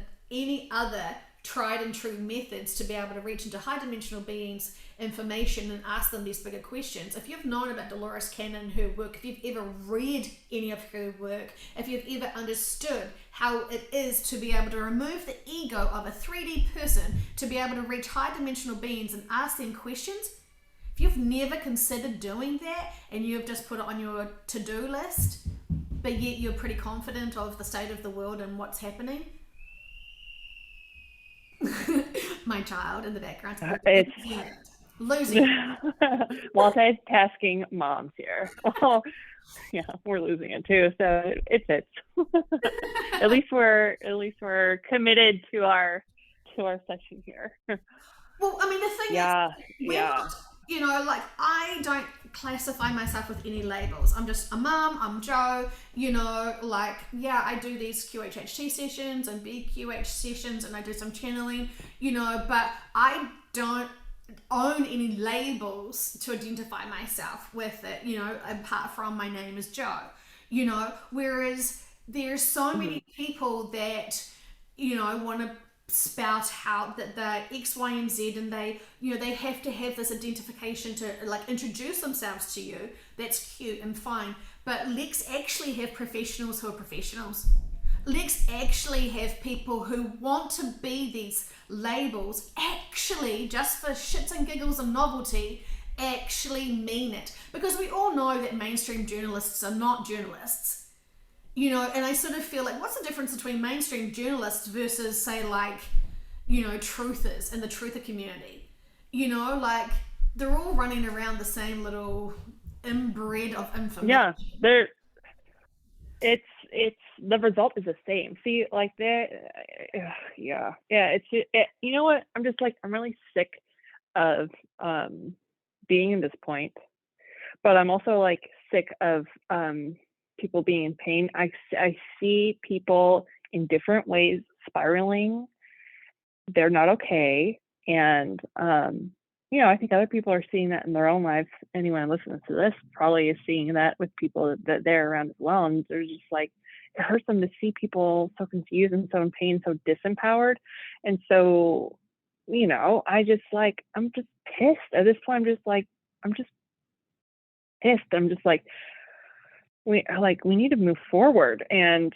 tried and true methods to be able to reach into high dimensional beings information and ask them these bigger questions. If you've known about Dolores Cannon, her work, if you've ever read any of her work, if you've ever understood how it is to be able to remove the ego of a 3D person, to be able to reach high dimensional beings and ask them questions, if you've never considered doing that and you've just put it on your to-do list, but yet you're pretty confident of the state of the world and what's happening, my child in the background, It's losing it. multitasking moms here. Oh, yeah, we're losing it too. So it fits. at least we're committed to our session here. Well, I mean, the thing is, we're yeah. not, like, I don't classify myself with any labels. I'm just a mum, I'm Joe, like, yeah, I do these QHHT sessions and BQH sessions and I do some channeling, but I don't own any labels to identify myself with it, apart from my name is Joe, whereas there's so many people that, want to spout out that they're X, Y, and Z, and they have to have this identification to like introduce themselves to you. That's cute and fine, but let's actually have professionals who are professionals. Let's actually have people who want to be these labels, actually, just for shits and giggles and novelty, actually mean it. Because we all know that mainstream journalists are not journalists. And I sort of feel like, what's the difference between mainstream journalists versus, say, like, truthers in the truther community? Like, they're all running around the same little inbred of information. Yeah, it's the result is the same. See, like you know what? I'm really sick of being in this point, but I'm also like sick of people being in pain. I see people in different ways spiraling. They're not okay, and I think other people are seeing that in their own lives. Anyone listening to this probably is seeing that with people that they're around as well, and they're just like, it hurts them to see people so confused and so in pain, so disempowered. And so, I'm just pissed at this point. I'm just pissed. I'm just like, we need to move forward. And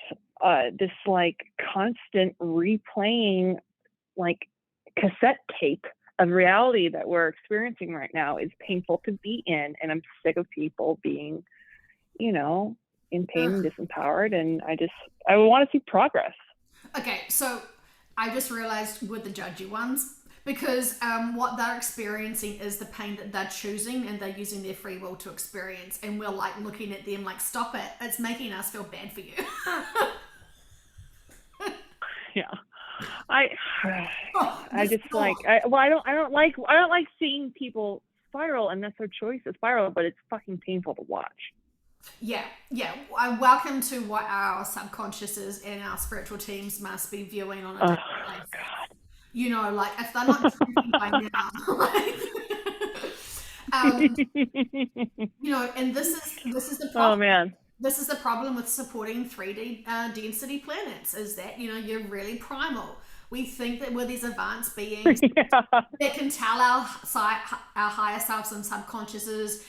this like constant replaying, like cassette tape of reality that we're experiencing right now is painful to be in. And I'm sick of people being, in pain and disempowered. And I want to see progress. Okay, so I just realized we're the judgy ones, because what they're experiencing is the pain that they're choosing and they're using their free will to experience, and we're like looking at them like, stop it, it's making us feel bad for you. Yeah. I don't like seeing people spiral, and that's their choice to spiral, but it's fucking painful to watch. Yeah. Welcome to what our subconsciouses and our spiritual teams must be viewing on a daily basis. God. Like, if they're not drinking by now, and this is the problem. Oh man. This is the problem with supporting 3D density planets, is that you're really primal. We think that we're these advanced beings that can tell our higher selves and subconsciouses,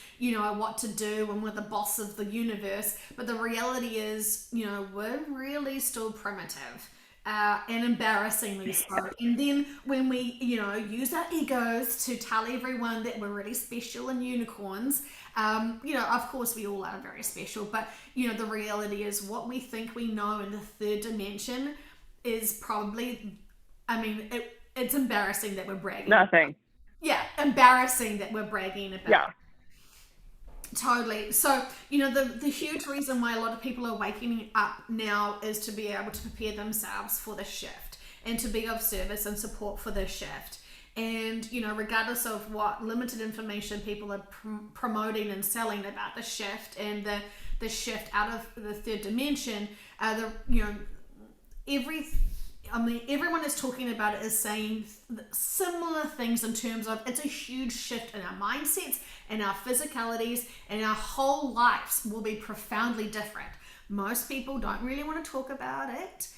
what to do, and we're the boss of the universe. But the reality is, we're really still primitive. And embarrassingly so. And then when we, use our egos to tell everyone that we're really special and unicorns, of course we all are very special, but, the reality is what we think we know in the third dimension is probably, it's embarrassing that we're bragging. Nothing. Yeah, embarrassing that we're bragging about. Yeah. Totally. So, the huge reason why a lot of people are waking up now is to be able to prepare themselves for the shift and to be of service and support for the shift. And, regardless of what limited information people are promoting and selling about the shift and the shift out of the third dimension, everyone is talking about it, is saying similar things in terms of it's a huge shift in our mindsets and our physicalities, and our whole lives will be profoundly different. Most people don't really want to talk about it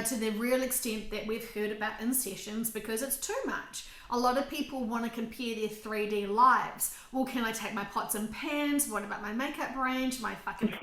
to the real extent that we've heard about in sessions because it's too much. A lot of people want to compare their 3D lives. Well, can I take my pots and pans? What about my makeup range? My fucking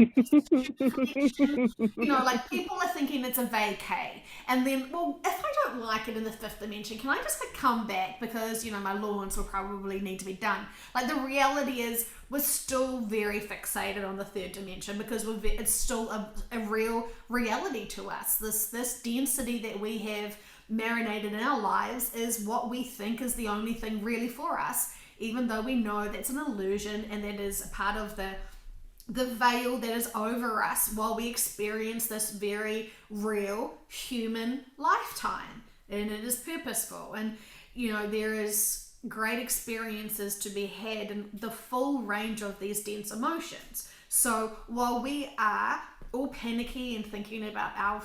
collection? Like people are thinking it's a vacay. And then, well, if I don't like it in the fifth dimension, can I just like come back because, my lawns will probably need to be done? Like the reality is we're still very fixated on the third dimension because it's still a real reality to us. This density that we have marinated in our lives is what we think is the only thing really for us, even though we know that's an illusion and that is a part of the veil that is over us while we experience this very real human lifetime, and it is purposeful. And there is great experiences to be had in the full range of these dense emotions. So while we are all panicky and thinking about our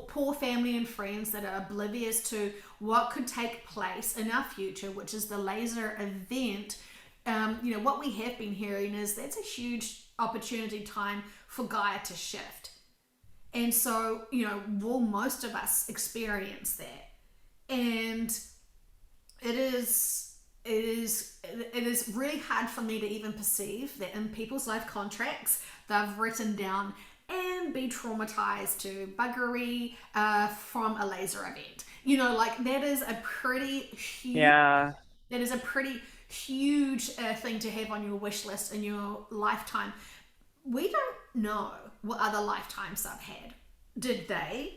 poor family and friends that are oblivious to what could take place in our future, which is the laser event, what we have been hearing is that's a huge opportunity time for Gaia to shift. And so, will most of us experience that? And it is really hard for me to even perceive that in people's life contracts they've written down and be traumatized to buggery from a laser event. Like that is a pretty huge that is a pretty huge thing to have on your wish list in your lifetime. We don't know what other lifetimes they've had. Did they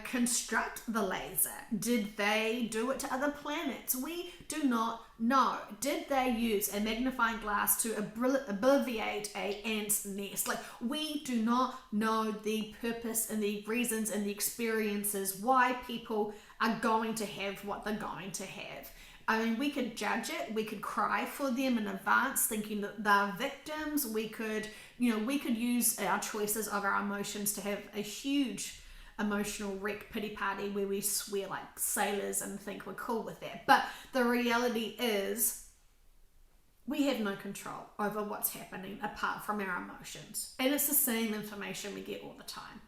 construct the laser? Did they do it to other planets? We do not know. Did they use a magnifying glass to obliviate a ant's nest? Like, we do not know the purpose and the reasons and the experiences why people are going to have what they're going to have. I mean, we could judge it. We could cry for them in advance, thinking that they're victims. We could use our choices of our emotions to have a huge emotional wreck pity party where we swear like sailors and think we're cool with that. But the reality is we have no control over what's happening apart from our emotions. And it's the same information we get all the time.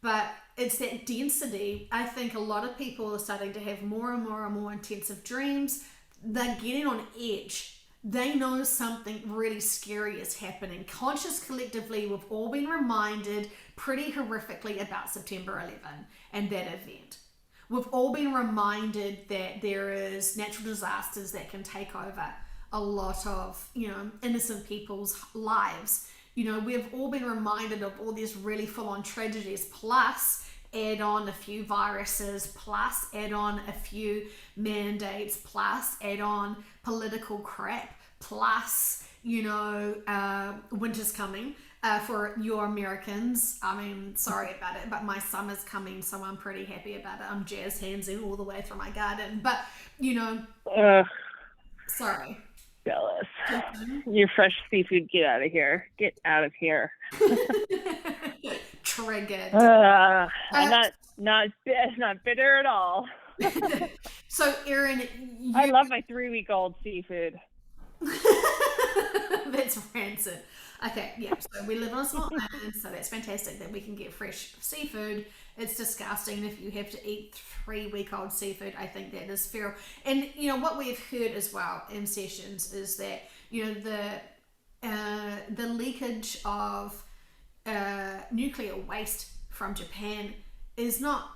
But it's that density. I think a lot of people are starting to have more and more and more intensive dreams. They're getting on edge. They know something really scary is happening. Conscious collectively, we've all been reminded pretty horrifically about September 11 and that event. We've all been reminded that there is natural disasters that can take over a lot of, innocent people's lives. We've all been reminded of all these really full-on tragedies, plus add on a few viruses, plus add on a few mandates, plus add on political crap, plus, winter's coming for your Americans. I mean, sorry about it, but my summer's coming, so I'm pretty happy about it. I'm jazz handsing all the way through my garden, but, sorry. Jealous. Your fresh seafood, get out of here. Get out of here. Triggered. I'm not bitter at all. So, Erin, I love my 3-week-old seafood. That's rancid. Okay, yeah, so we live on a small island, so that's fantastic that we can get fresh seafood. It's disgusting if you have to eat 3-week-old seafood. I think that is feral. And what we've heard as well in sessions is that the leakage of nuclear waste from Japan is not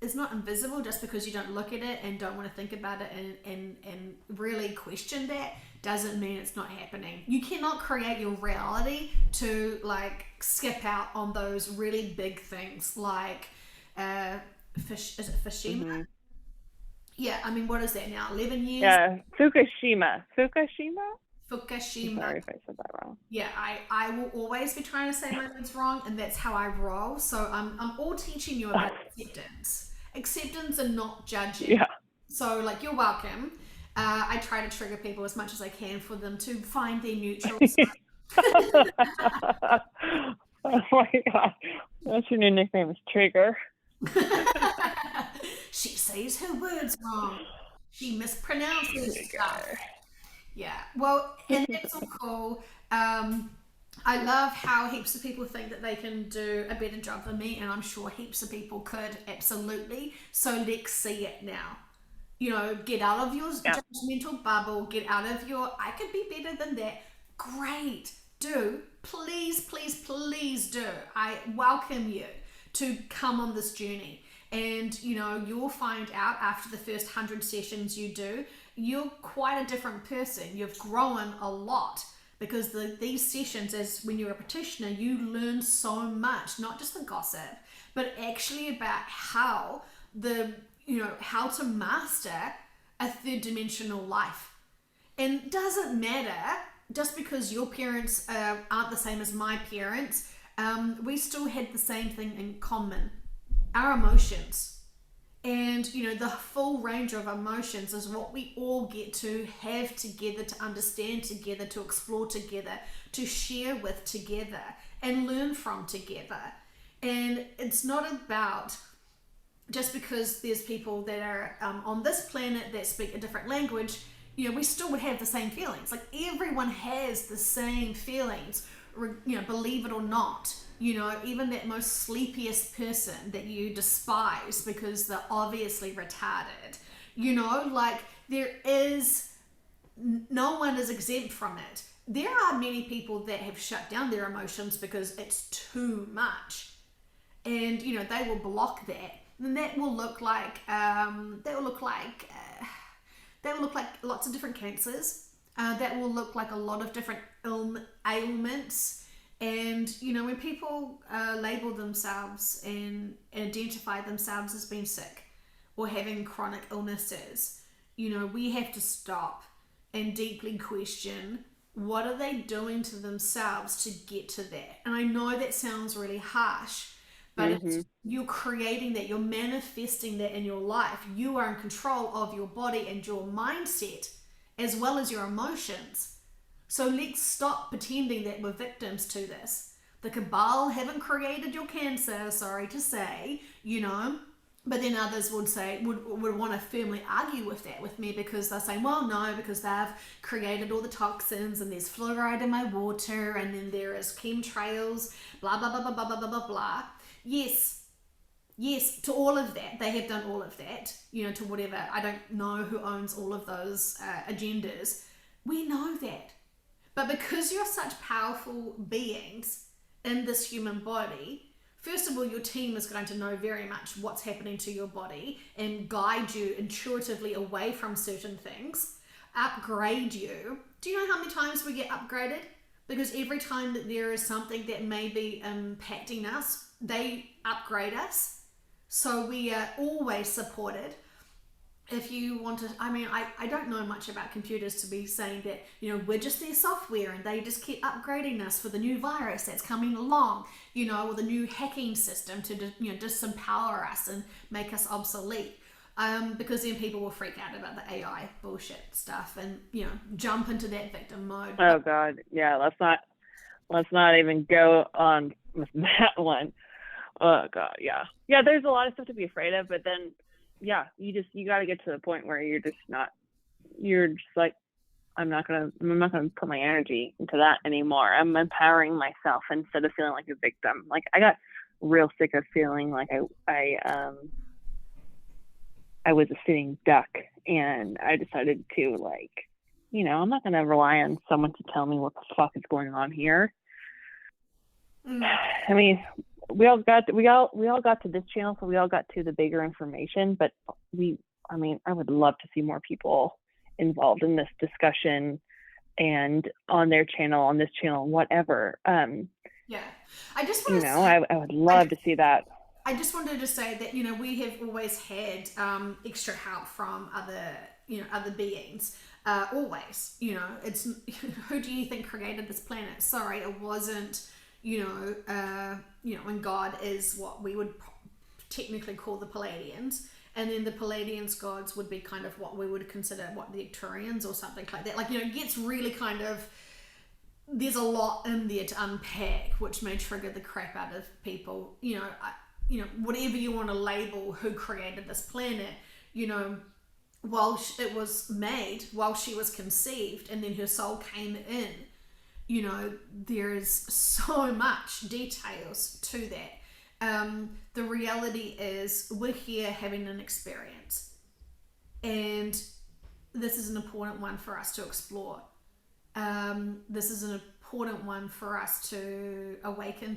invisible. Just because you don't look at it and don't want to think about it and really question that doesn't mean it's not happening. You cannot create your reality to skip out on those really big things like is it Fukushima? Mm-hmm. Yeah, I mean, what is that now? 11 years? Yeah, Fukushima. Fukushima. Sorry if I said that wrong. Yeah, I will always be trying to say my words wrong, and that's how I roll. So I'm all teaching you about acceptance and not judging. Yeah. So you're welcome. I try to trigger people as much as I can for them to find their neutral side. Oh my god, that's your new nickname is Trigger. She says her words wrong. She mispronounces stuff. Yeah, well, and that's all cool. I love how heaps of people think that they can do a better job than me, and I'm sure heaps of people could, absolutely. So let's see it now. Get out of your Yeah. judgmental bubble, get out of your, I could be better than that. Great. Do. Please, please, please do. I welcome you to come on this journey. And, you'll find out after the first 100 sessions you do, you're quite a different person. You've grown a lot because these sessions, as when you're a practitioner, you learn so much, not just the gossip, but actually about how to master a third dimensional life. And doesn't matter just because your parents aren't the same as my parents. We still had the same thing in common: our emotions. And the full range of emotions is what we all get to have together, to understand together, to explore together, to share with together, and learn from together. And it's not about just because there's people that are on this planet that speak a different language, we still would have the same feelings. Like, everyone has the same feelings, believe it or not. Even that most sleepiest person that you despise because they're obviously retarded, like, no one is exempt from it. There are many people that have shut down their emotions because it's too much, and they will block that. And that will look like lots of different cancers. That will look like a lot of different ailments. And when people label themselves and identify themselves as being sick or having chronic illnesses, we have to stop and deeply question, what are they doing to themselves to get to that? And I know that sounds really harsh, but you're creating that, you're manifesting that in your life. You are in control of your body and your mindset as well as your emotions. So let's stop pretending that we're victims to this. The cabal haven't created your cancer, sorry to say, but then others would want to firmly argue with me because they're saying, well, no, because they've created all the toxins and there's fluoride in my water and then there is chemtrails, blah, blah, blah, blah, blah, blah, blah, blah, blah. Yes, to all of that. They have done all of that, to whatever. I don't know who owns all of those agendas. We know that. But because you're such powerful beings in this human body, first of all, your team is going to know very much what's happening to your body and guide you intuitively away from certain things, upgrade you. Do you know how many times we get upgraded? Because every time that there is something that may be impacting us, they upgrade us. So we are always supported. If you want to, I don't know much about computers to be saying that, we're just their software and they just keep upgrading us for the new virus that's coming along, or the new hacking system to, disempower us and make us obsolete. Because then people will freak out about the AI bullshit stuff and, jump into that victim mode. Oh God. Yeah. Let's not even go on with that one. Oh God. Yeah. Yeah. There's a lot of stuff to be afraid of, but then, yeah, you got to get to the point where you're just like, I'm not going to put my energy into that anymore. I'm empowering myself instead of feeling like a victim. Like, I got real sick of feeling like I was a sitting duck, and I decided to, like, I'm not going to rely on someone to tell me what the fuck is going on here. I mean, we all got to this channel, so we all got to the bigger information, but I would love to see more people involved in this discussion and on their channel, on this channel, whatever. Yeah. I just want to I would love to see that. I just wanted to say that, we have always had extra help from other beings. Always, it's who do you think created this planet? Sorry, it wasn't, and God is what we would technically call the Palladians, and then the Palladians' gods would be kind of what we would consider the Arcturians or something like that. Like, it gets really kind of, there's a lot in there to unpack, which may trigger the crap out of people. Whatever you want to label who created this planet, while it was made, while she was conceived, and then her soul came in, there is so much details to that. The reality is we're here having an experience, and this is an important one for us to explore. This is an important one for us to awaken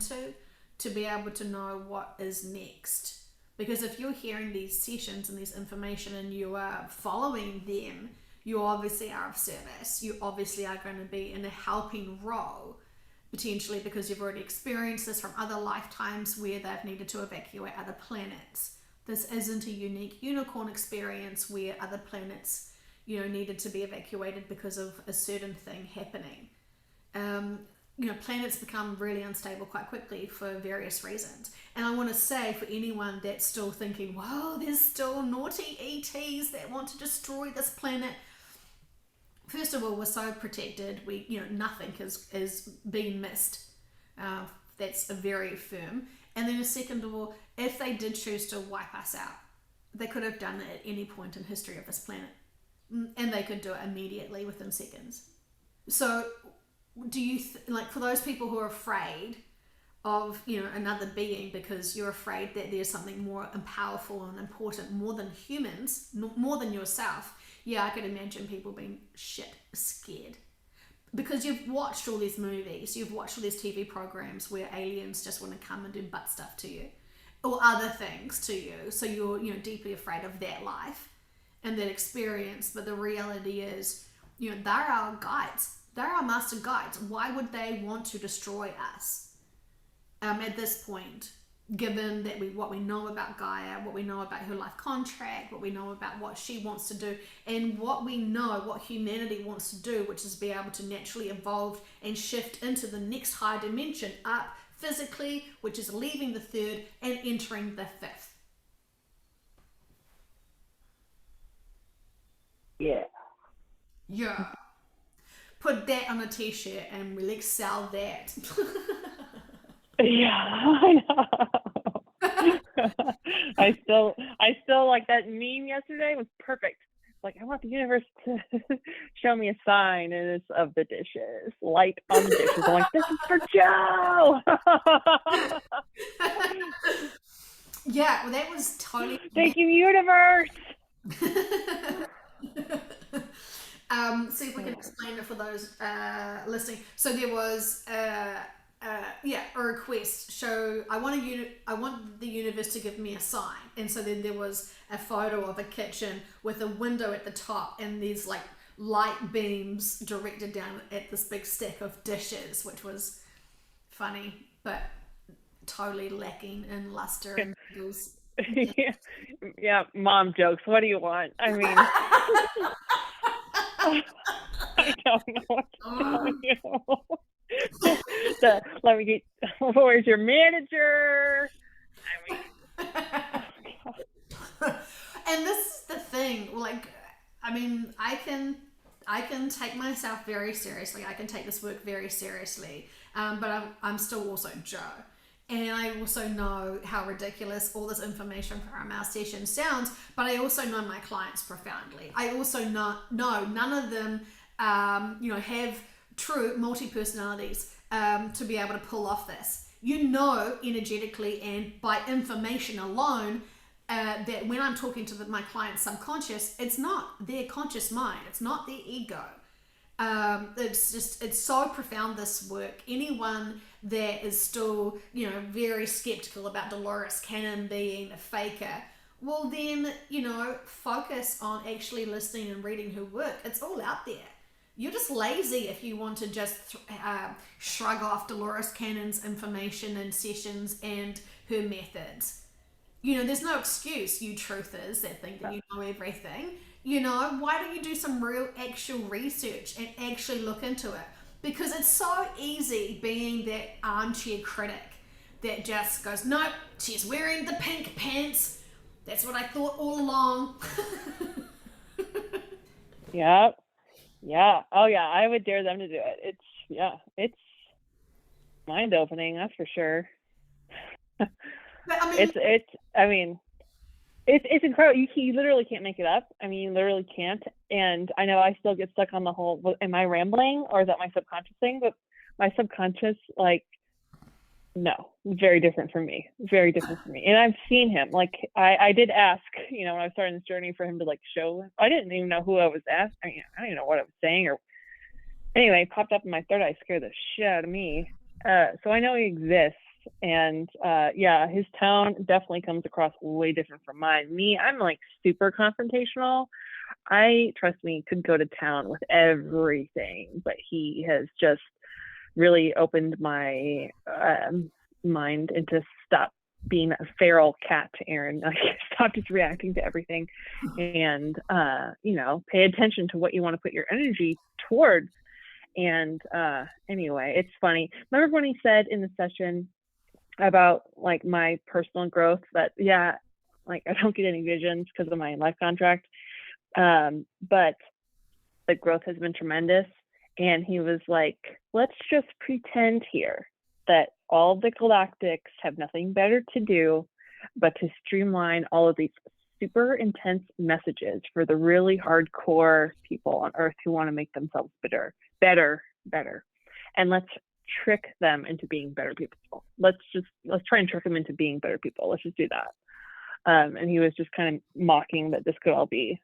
to be able to know what is next. Because if you're hearing these sessions and this information and you are following them, you obviously are of service. You obviously are going to be in a helping role, potentially because you've already experienced this from other lifetimes where they've needed to evacuate other planets. This isn't a unique unicorn experience where other planets, needed to be evacuated because of a certain thing happening. Planets become really unstable quite quickly for various reasons. And I want to say, for anyone that's still thinking, whoa, there's still naughty ETs that want to destroy this planet. First of all, we're so protected. Nothing is being missed. That's a very firm. And then second of all, if they did choose to wipe us out, they could have done it at any point in history of this planet. And they could do it immediately within seconds. So do you for those people who are afraid of another being because you're afraid that there's something more powerful and important, more than humans, more than yourself, I could imagine people being shit scared because you've watched all these movies, you've watched all these TV programs where aliens just want to come and do butt stuff to you or other things to you, so you're deeply afraid of that life and that experience. But the reality is, they're our guides. They're our master guides. Why would they want to destroy us at this point, given that what we know about Gaia, what we know about her life contract, what we know about what she wants to do, and what we know what humanity wants to do, which is be able to naturally evolve and shift into the next higher dimension up physically, which is leaving the third and entering the fifth. Yeah. Put that on a t-shirt and we'll sell that. Yeah, I know. I still like that meme yesterday was perfect. Like, I want the universe to show me a sign, and it's of the dishes, light on the dishes. I'm like, this is for Joe. Yeah, well, that was totally. Thank you, universe. See if we can explain it for those listening. So there was a request. So I want the universe to give me a sign, and so then there was a photo of a kitchen with a window at the top, and there's like light beams directed down at this big stack of dishes, which was funny, but totally lacking in luster and noodles. Yeah, mom jokes. What do you want? I mean, I don't know what to tell you. Let me get. Where's your manager? I mean, and this is the thing. Like, I mean, I can take myself very seriously. I can take this work very seriously. But I'm still also Joe. And I also know how ridiculous all this information from our session sounds, but I also know my clients profoundly. I also know none of them, have true multi-personalities to be able to pull off this. Energetically and by information alone, that when I'm talking to my client's subconscious, it's not their conscious mind, it's not their ego. It's so profound, this work. Anyone that is still, very skeptical about Dolores Cannon being a faker, well then, focus on actually listening and reading her work. It's all out there. You're just lazy if you want to just shrug off Dolores Cannon's information and sessions and her methods. There's no excuse, you truthers that think that you know everything. Why don't you do some real actual research and actually look into it? Because it's so easy being that armchair critic that just goes, nope, she's wearing the pink pants. That's what I thought all along. Yeah. Yeah. Oh yeah, I would dare them to do it. It's mind opening, that's for sure. But I mean, it's incredible. You literally can't make it up. I mean, you literally can't. And I know I still get stuck on the whole, am I rambling or is that my subconscious thing? But my subconscious, like, no, very different from me, very different from me. And I've seen him, like, I did ask, you know, when I was starting this journey, for him to like show, I didn't even know who I was asking. I mean, I didn't know what I was saying, or anyway, it popped up in my third eye, scared the shit out of me. So I know he exists. And yeah, his tone definitely comes across way different from mine. Me, I'm like super confrontational. I, trust me, could go to town with everything, but he has just really opened my mind into stop being a feral cat, Erin. Like, stop just reacting to everything, and you know, pay attention to what you want to put your energy towards. And anyway, it's funny. Remember when he said in the session about like my personal growth that, yeah, like I don't get any visions because of my life contract, but the growth has been tremendous. And he was like, let's just pretend here that all the galactics have nothing better to do but to streamline all of these super intense messages for the really hardcore people on Earth who want to make themselves better. And let's trick them into being better people. Let's try and trick them into being better people. Let's just do that. And he was just kind of mocking that this could all be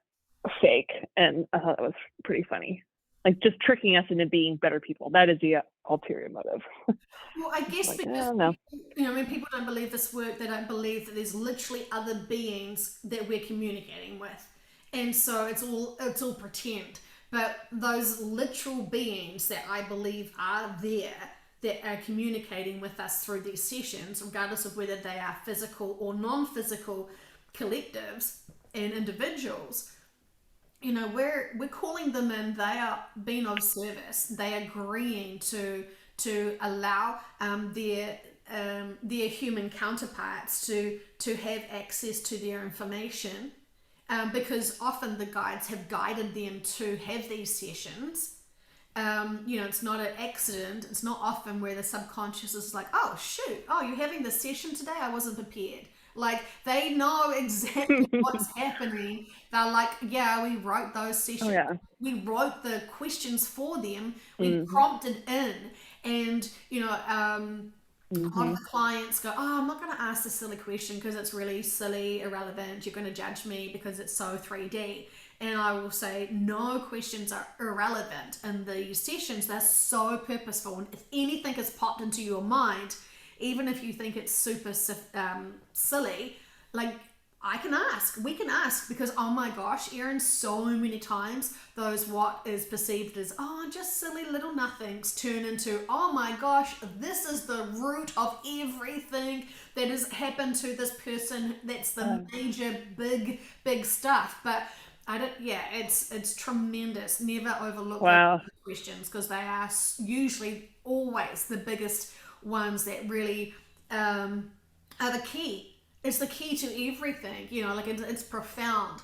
fake. And I thought it was pretty funny. Like, just tricking us into being better people. That is the ulterior motive. Well, I guess Like, I because don't know. you know when people don't believe this work, they don't believe that there's literally other beings that we're communicating with, and so it's all pretend. But those literal beings that I believe are there, that are communicating with us through these sessions, regardless of whether they are physical or non-physical collectives and individuals, you know, we're calling them in. They are being of service. They are agreeing to allow their human counterparts to have access to their information, because often the guides have guided them to have these sessions. You know, it's not an accident. It's not often where the subconscious is like, oh shoot, oh, you're having this session today, I wasn't prepared. Like, they know exactly what's happening. They're like, yeah, we wrote those Oh sessions, yeah. we wrote the questions for them, we Mhm. prompted in. And you know, a lot of Mhm. the clients go, oh, I'm not going to ask this silly question because it's really silly, irrelevant, you're going to judge me because it's so 3D. And I will say, no questions are irrelevant in these sessions. They're so purposeful. And if anything has popped into your mind, even if you think it's super silly, like, we can ask, because oh my gosh, Erin, so many times those what is perceived as, oh, just silly little nothings turn into, oh my gosh, this is the root of everything that has happened to this person. That's the Oh, major big stuff. But I don't, yeah, it's tremendous. Never overlook those wow. questions, because they are usually always the biggest ones that really are the key. It's the key to everything, you know, like it's profound.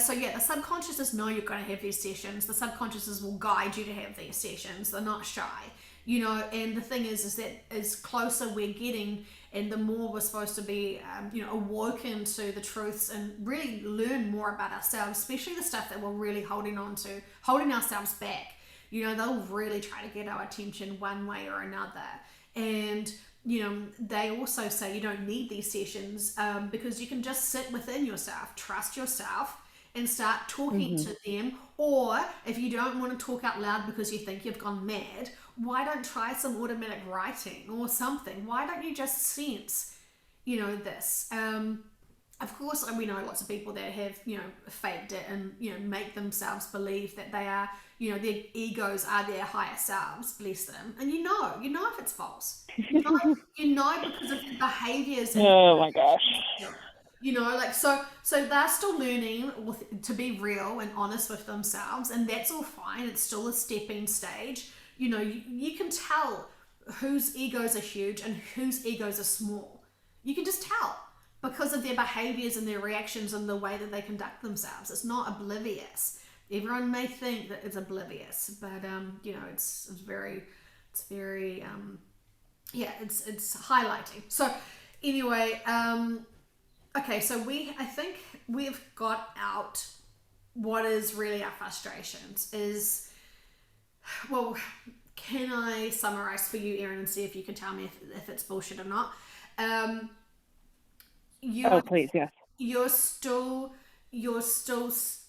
So yeah, the subconsciouses know you're going to have these sessions. The subconsciouses will guide you to have these sessions. They're not shy, you know. And the thing is that as closer we're getting, and the more we're supposed to be, you know, awoken to the truths and really learn more about ourselves, especially the stuff that we're really holding on to, holding ourselves back. You know, they'll really try to get our attention one way or another. And you know, they also say you don't need these sessions, because you can just sit within yourself, trust yourself, and start talking Mhm. to them. Or if you don't want to talk out loud because you think you've gone mad, why don't try some automatic writing or something? Why don't you just sense, you know, this? Of course, we know lots of people that have, you know, faked it and, you know, make themselves believe that they are, you know, their egos are their higher selves, bless them. And you know if it's false. You know because of the behaviors and, Oh my gosh. you know, like, so they're still learning to be real and honest with themselves, and that's all fine. It's still a stepping stage. You know, you can tell whose egos are huge and whose egos are small. You can just tell because of their behaviors and their reactions and the way that they conduct themselves. It's not oblivious. Everyone may think that it's oblivious, but you know, it's very yeah, it's highlighting. So anyway, okay, so I think we've got out what is really our frustrations is, well, can I summarize for you, Erin, and see if you can tell me if it's bullshit or not? Um, Oh, you're please, yes. you're still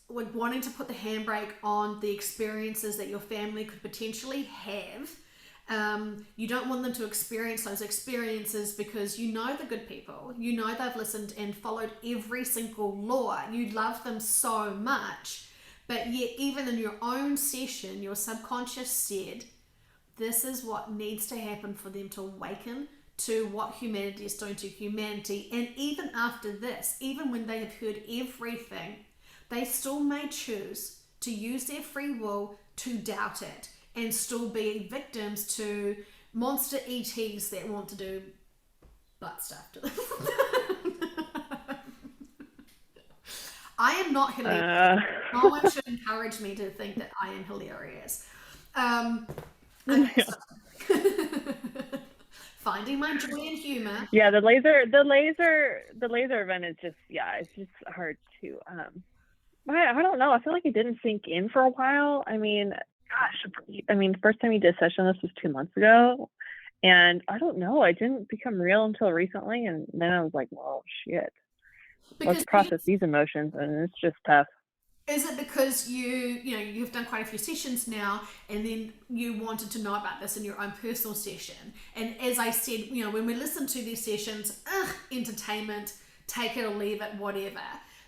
like wanting to put the handbrake on the experiences that your family could potentially have. You don't want them to experience those experiences because you know the good people. You know they've listened and followed every single law. You love them so much. But yet, even in your own session, your subconscious said, this is what needs to happen for them to awaken to what humanity is doing to humanity. And even after this, even when they have heard everything, they still may choose to use their free will to doubt it and still be victims to monster ETs that want to do butt stuff to them. I am not hilarious. Uh, No one should encourage me to think that I am hilarious. Okay, yeah. so finding my joy and humor. Yeah, the laser event is just, yeah, it's just hard to I don't know. I feel like it didn't sink in for a while. I mean, gosh, I mean, the first time you did a session, this was 2 months ago. And I don't know, I didn't become real until recently. And then I was like, well, shit, let's Because process these emotions. And it's just tough. is it because you've done quite a few sessions now, and then you wanted to know about this in your own personal session? And as I said, when we listen to these sessions, entertainment, take it or leave it, whatever.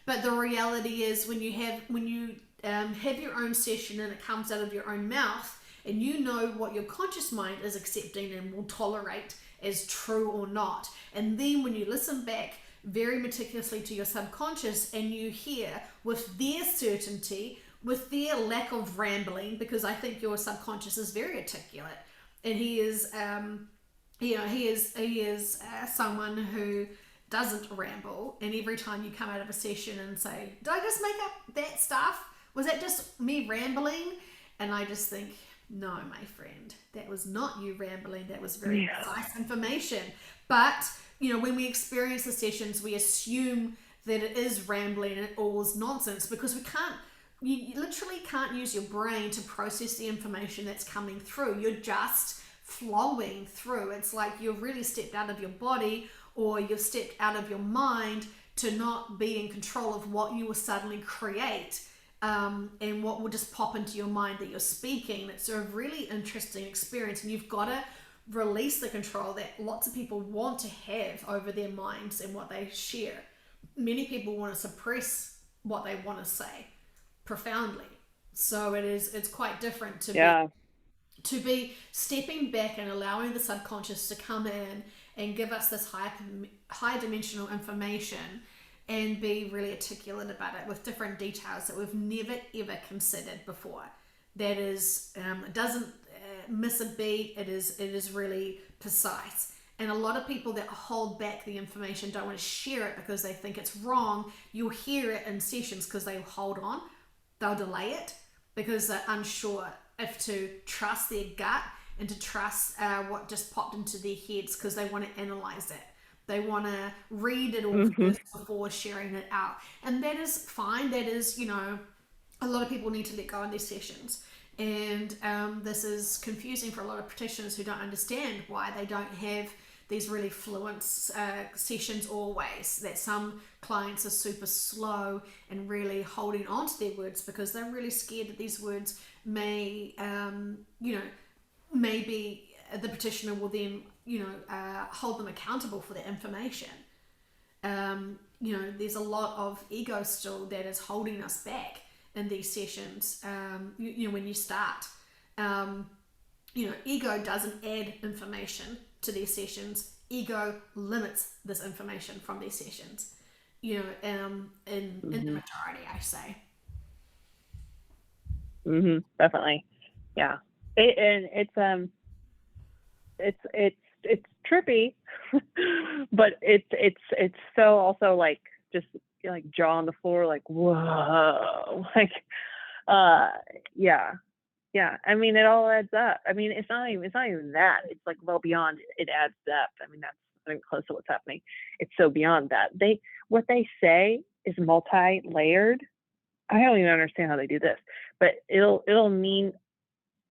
But the reality is, when you have your own session and it comes out of your own mouth, and you know what your conscious mind is accepting and will tolerate as true or not, and then when you listen back very meticulously to your subconscious and you hear with their certainty, with their lack of rambling, because I think your subconscious is very articulate, and he is someone who doesn't ramble. And every time you come out of a session and say, did I just make up that stuff? Was that just me rambling? And I just think, no, my friend, that was not you rambling. That was very precise information. But when we experience the sessions, we assume that it is rambling and it all is nonsense, because you literally can't use your brain to process the information that's coming through. You're just flowing through. It's like you've really stepped out of your body, or you've stepped out of your mind to not be in control of what you will suddenly create, and what will just pop into your mind that you're speaking. It's a really interesting experience, and you've got to release the control that lots of people want to have over their minds and what they share. Many people want to suppress what they want to say profoundly. So it's quite different to be stepping back and allowing the subconscious to come in and give us this high dimensional information, and be really articulate about it with different details that we've never ever considered before. That is, it doesn't miss a beat. It is really precise. And a lot of people that hold back the information don't want to share it because they think it's wrong. You'll hear it in sessions because they hold on, they'll delay it because they're unsure if to trust their gut and to trust what just popped into their heads, because they want to analyze it. They want to read it all first before sharing it out. And that is fine. That is, a lot of people need to let go in their sessions. And this is confusing for a lot of practitioners who don't understand why they don't have these really fluent sessions always. That some clients are super slow and really holding on to their words because they're really scared that these words may, maybe the practitioner will then, hold them accountable for the information. There's a lot of ego still that is holding us back in these sessions. When you start, ego doesn't add information to these sessions. Ego limits this information from these sessions. In the majority, I say. Definitely, yeah. It's trippy, but it's so also like just like jaw on the floor, like whoa, like yeah. I mean, it all adds up. I mean, it's not even that. It's like well beyond it adds depth. I mean, that's not even close to what's happening. It's so beyond that. What they say is multi-layered. I don't even understand how they do this, but it'll mean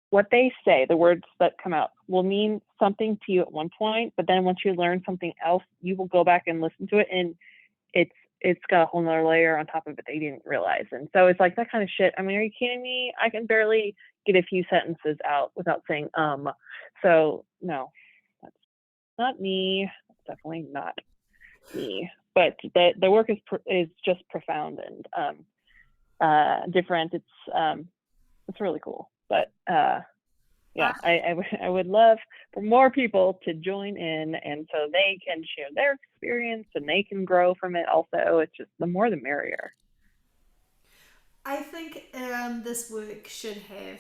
what they say, the words that come out, will mean something to you at one point, but then once you learn something else, you will go back and listen to it, and it's got a whole nother layer on top of it that you didn't realize. And so it's like that kind of shit. I mean, are you kidding me? I can barely get a few sentences out without saying So no, that's not me. That's definitely not me. But the work is just profound and different. It's really cool. But yeah, I would love for more people to join in, and so they can share their experience and they can grow from it also. It's just the more the merrier. I think this work should have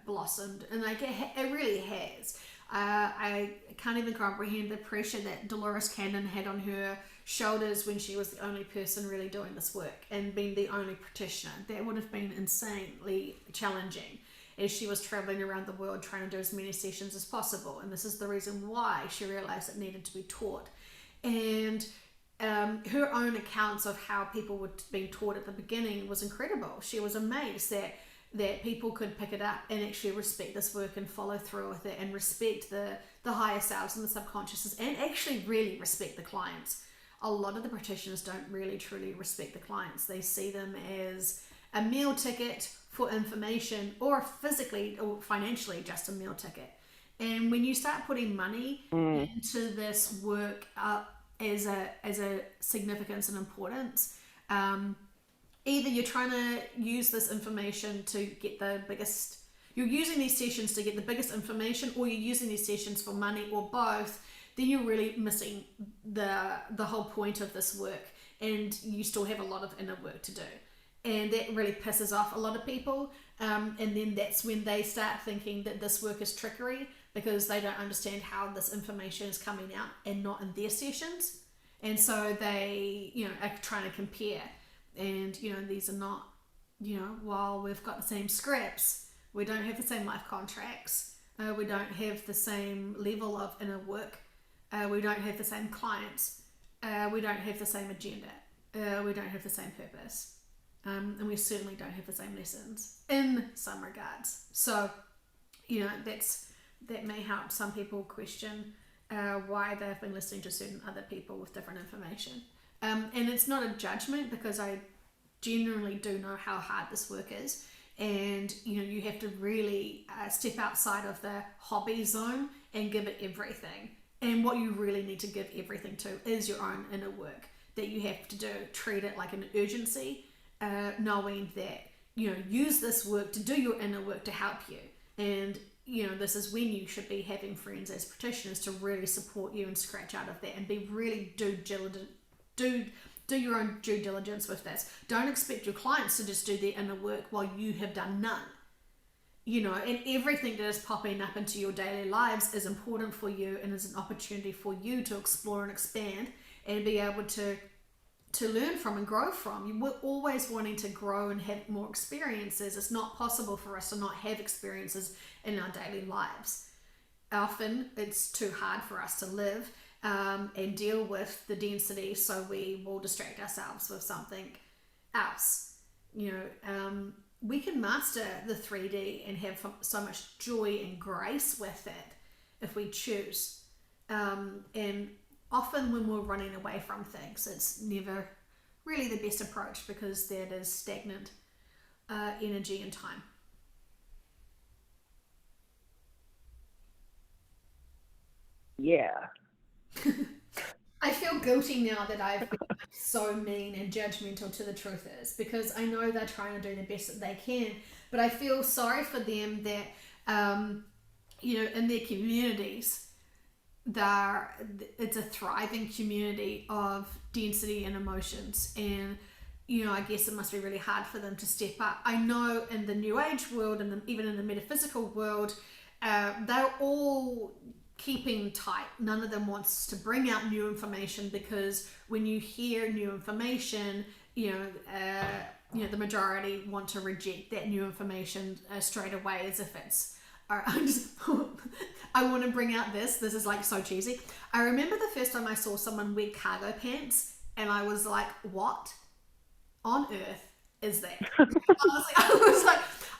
blossomed, and like it really has. I can't even comprehend the pressure that Dolores Cannon had on her shoulders when she was the only person really doing this work and being the only practitioner. That would have been insanely challenging as she was traveling around the world trying to do as many sessions as possible. And this is the reason why she realized it needed to be taught. And her own accounts of how people were being taught at the beginning was incredible. She was amazed that people could pick it up and actually respect this work and follow through with it and respect the higher selves and the subconsciouses and actually really respect the clients. A lot of the practitioners don't really truly respect the clients. They see them as a meal ticket for information, or physically or financially just a meal ticket. And when you start putting money into this work as a significance and importance, either you're trying to use this information to get the biggest, you're using these sessions to get the biggest information, or you're using these sessions for money, or both, then you're really missing the whole point of this work, and you still have a lot of inner work to do. And that really pisses off a lot of people, and then that's when they start thinking that this work is trickery, because they don't understand how this information is coming out and not in their sessions. And so they, are trying to compare. And, these are not, while we've got the same scripts, we don't have the same life contracts. We don't have the same level of inner work. We don't have the same clients. We don't have the same agenda. We don't have the same purpose. And we certainly don't have the same lessons in some regards. So, that may help some people question why they've been listening to certain other people with different information. And it's not a judgment, because I genuinely do know how hard this work is. And, you have to really step outside of the hobby zone and give it everything. And what you really need to give everything to is your own inner work that you have to do. Treat it like an urgency, knowing that, use this work to do your inner work to help you. And, this is when you should be having friends as practitioners to really support you and scratch out of that and be really do your own due diligence with this. Don't expect your clients to just do their inner work while you have done none. And everything that is popping up into your daily lives is important for you and is an opportunity for you to explore and expand and be able to learn from and grow from. We're always wanting to grow and have more experiences. It's not possible for us to not have experiences in our daily lives. Often it's too hard for us to live and deal with the density, so we will distract ourselves with something else. We can master the 3D and have so much joy and grace with it if we choose. And often when we're running away from things, it's never really the best approach, because that is stagnant energy and time. Yeah. I feel guilty now that I've been so mean and judgmental to the truthers, because I know they're trying to do the best that they can, but I feel sorry for them that, in their communities, it's a thriving community of density and emotions, and I guess it must be really hard for them to step up. I know in the New Age world and even in the metaphysical world, they're all keeping tight. None of them wants to bring out new information, because when you hear new information, the majority want to reject that new information straight away, as if it's I want to bring out this is like so cheesy. I remember the first time I saw someone wear cargo pants, and I was like, what on earth is that? Honestly,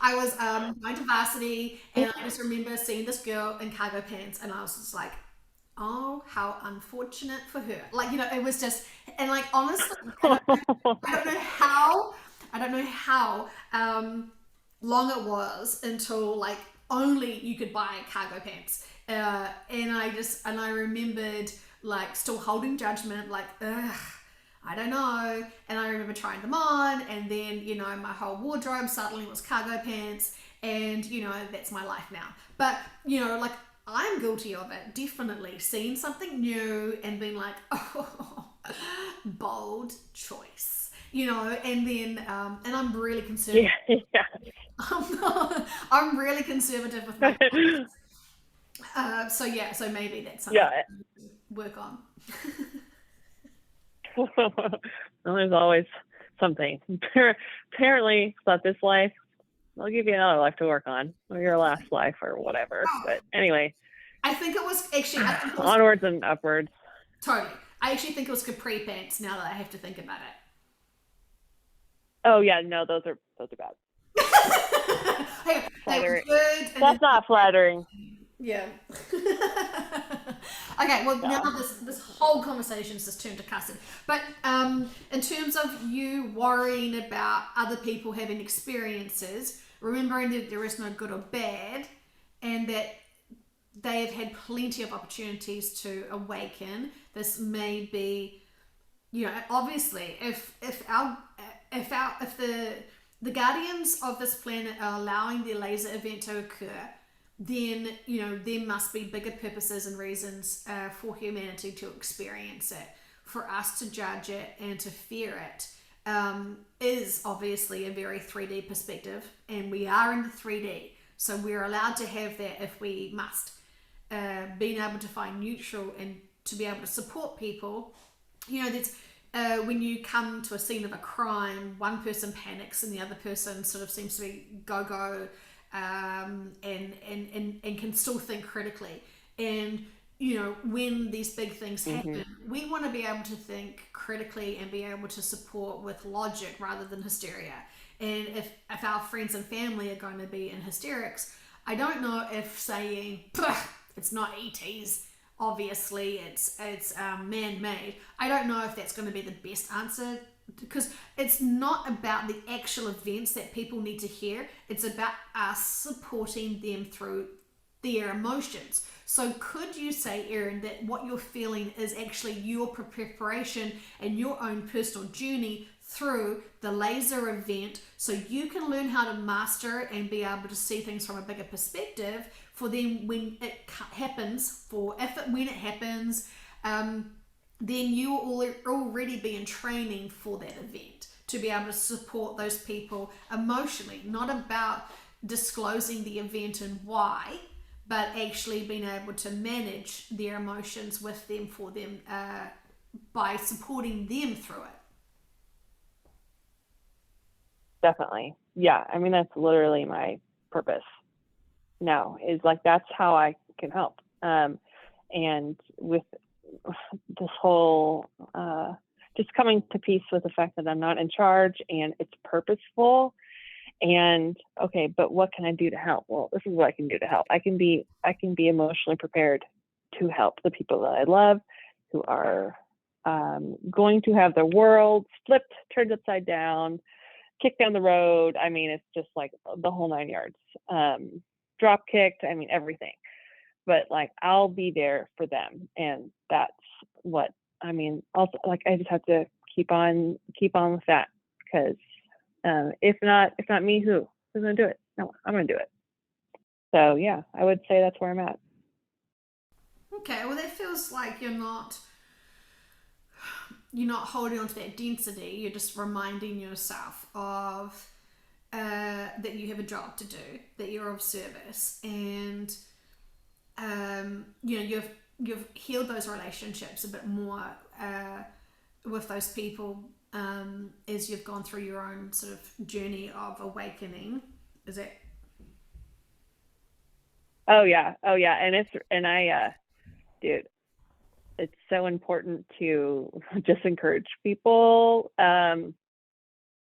I was going to varsity, and I just remember seeing this girl in cargo pants, and I was just like, oh, how unfortunate for her. Like, it was just, and like, honestly, I don't know how, I don't know how long it was until like only you could buy cargo pants. And I remembered like still holding judgment, like, ugh, I don't know. And I remember trying them on, and then, my whole wardrobe suddenly was cargo pants, and, that's my life now. But, like, I'm guilty of it, definitely. Seeing something new and being like, oh, bold choice, and then, and I'm really conservative. Yeah, yeah. I'm really conservative with my. So yeah, so maybe that's something Yeah. to work on. Well, there's always something. Apparently, it's not this life. I'll give you another life to work on, or your last life, or whatever. Oh, But anyway, I think it was actually. I think it was onwards and upwards. totally. I actually think it was capri pants. Now that I have to think about Oh yeah, no, those are bad. it. They were Flattering. good. And That's not flattering. yeah. Okay. Well, now Yeah. this whole conversation has just turned to cussing. But in terms of you worrying about other people having experiences, remembering that there is no good or bad, and that they have had plenty of opportunities to awaken. This may be, obviously, if the guardians of this planet are allowing their laser event to occur, then there must be bigger purposes and reasons for humanity to experience it. For us to judge it and to fear it is obviously a very 3D perspective, and we are in the 3D, so we're allowed to have that if we must. Being able to find neutral and to be able to support people, there's when you come to a scene of a crime, one person panics and the other person sort of seems to be go, and can still think critically. And when these big things happen, we want to be able to think critically and be able to support with logic rather than hysteria. And if our friends and family are going to be in hysterics, I don't know if saying it's not ETs, obviously it's man-made. I don't know if that's going to be the best answer, because it's not about the actual events that people need to hear. It's about us supporting them through their emotions. So could you say, Erin, that what you're feeling is actually your preparation and your own personal journey through the laser event, so you can learn how to master and be able to see things from a bigger perspective for then when it happens, when it happens, then you will already be in training for that event to be able to support those people emotionally, not about disclosing the event and why, but actually being able to manage their emotions with them, for them, by supporting them through it. Definitely. Yeah. I mean, that's literally my purpose now, is like, that's how I can help. And with this whole, just coming to peace with the fact that I'm not in charge and it's purposeful. And okay, but what can I do to help? Well, this is what I can do to help. I can be emotionally prepared to help the people that I love, who are going to have their world flipped, turned upside down, kicked down the road. I mean, it's just like the whole 9 yards. Drop kicked. I mean, everything. But like, I'll be there for them, and that's what I mean. Also, like, I just have to keep on with that, because if not me, who's gonna do it? No, I'm gonna do it. So yeah, I would say that's where I'm at. Okay, well, that feels like you're not holding on to that density. You're just reminding yourself of that you have a job to do, that you're of service, and you've healed those relationships a bit more with those people as you've gone through your own sort of journey of awakening. Is it? Oh yeah, and I dude, it's so important to just encourage people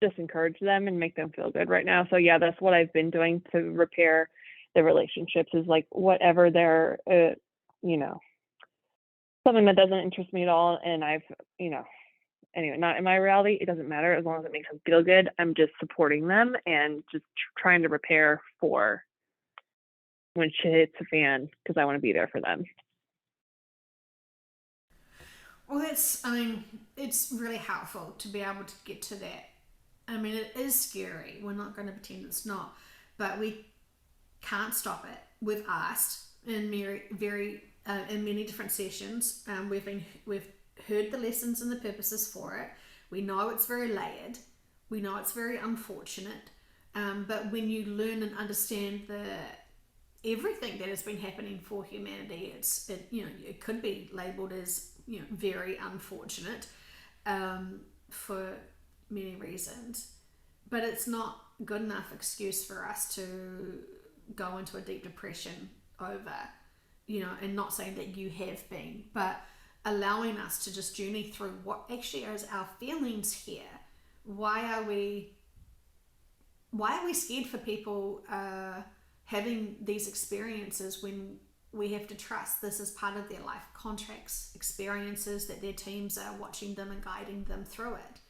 just encourage them and make them feel good right now. So yeah, that's what I've been doing to repair the relationships, is like whatever they're, you know, something that doesn't interest me at all. And I've, you know, anyway, not in my reality. It doesn't matter as long as it makes them feel good. I'm just supporting them and just trying to repair for when shit hits the fan, because I want to be there for them. Well, I mean, it's really helpful to be able to get to that. I mean, it is scary. We're not going to pretend it's not, but we can't stop it. We've asked in in many different sessions. We've heard the lessons and the purposes for it. We know it's very layered. We know it's very unfortunate. But when you learn and understand everything that has been happening for humanity, it could be labelled as very unfortunate for many reasons, but it's not good enough excuse for us to go into a deep depression over, and not saying that you have been, but allowing us to just journey through what actually is our feelings here. Why are we scared for people having these experiences when we have to trust this is part of their life contracts, experiences, that their teams are watching them and guiding them through it?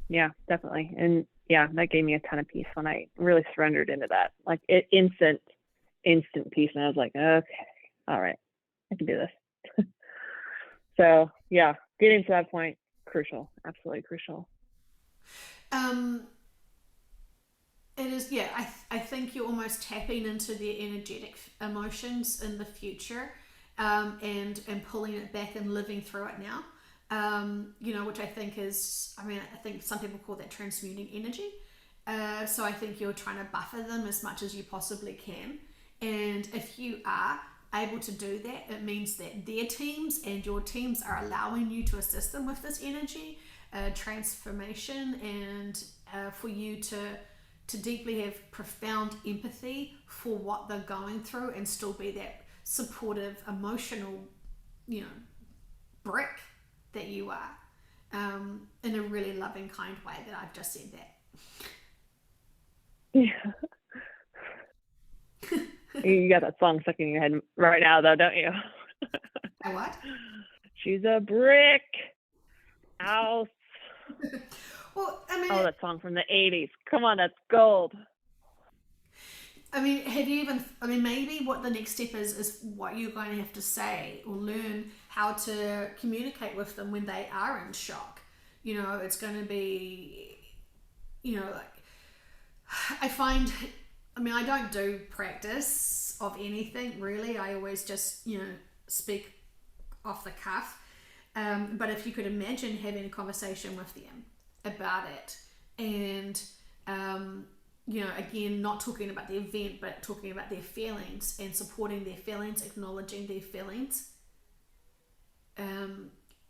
Yeah, definitely. And yeah, that gave me a ton of peace when I really surrendered into that. Like instant peace. And I was like, okay, all right, I can do this. So yeah, getting to that point, crucial, absolutely crucial. It is, yeah. I think you're almost tapping into their energetic emotions in the future, and pulling it back and living through it now. Which I think is, I mean, I think some people call that transmuting energy. So I think you're trying to buffer them as much as you possibly can. And if you are able to do that, it means that their teams and your teams are allowing you to assist them with this energy transformation, and for you to deeply have profound empathy for what they're going through and still be that supportive, emotional, brick that you are, in a really loving, kind way that I've just said that. Yeah. You got that song stuck in your head right now, though, don't you? What? She's a brick house. Well, I mean, oh, that song from the 80s. Come on, that's gold. I mean, have you even? I mean, maybe what the next step is what you're going to have to say or learn how to communicate with them when they are in shock. It's going to be, like, I find. I mean, I don't do practice of anything really. I always just, speak off the cuff. But if you could imagine having a conversation with them about it, and again, not talking about the event, but talking about their feelings and supporting their feelings, acknowledging their feelings. I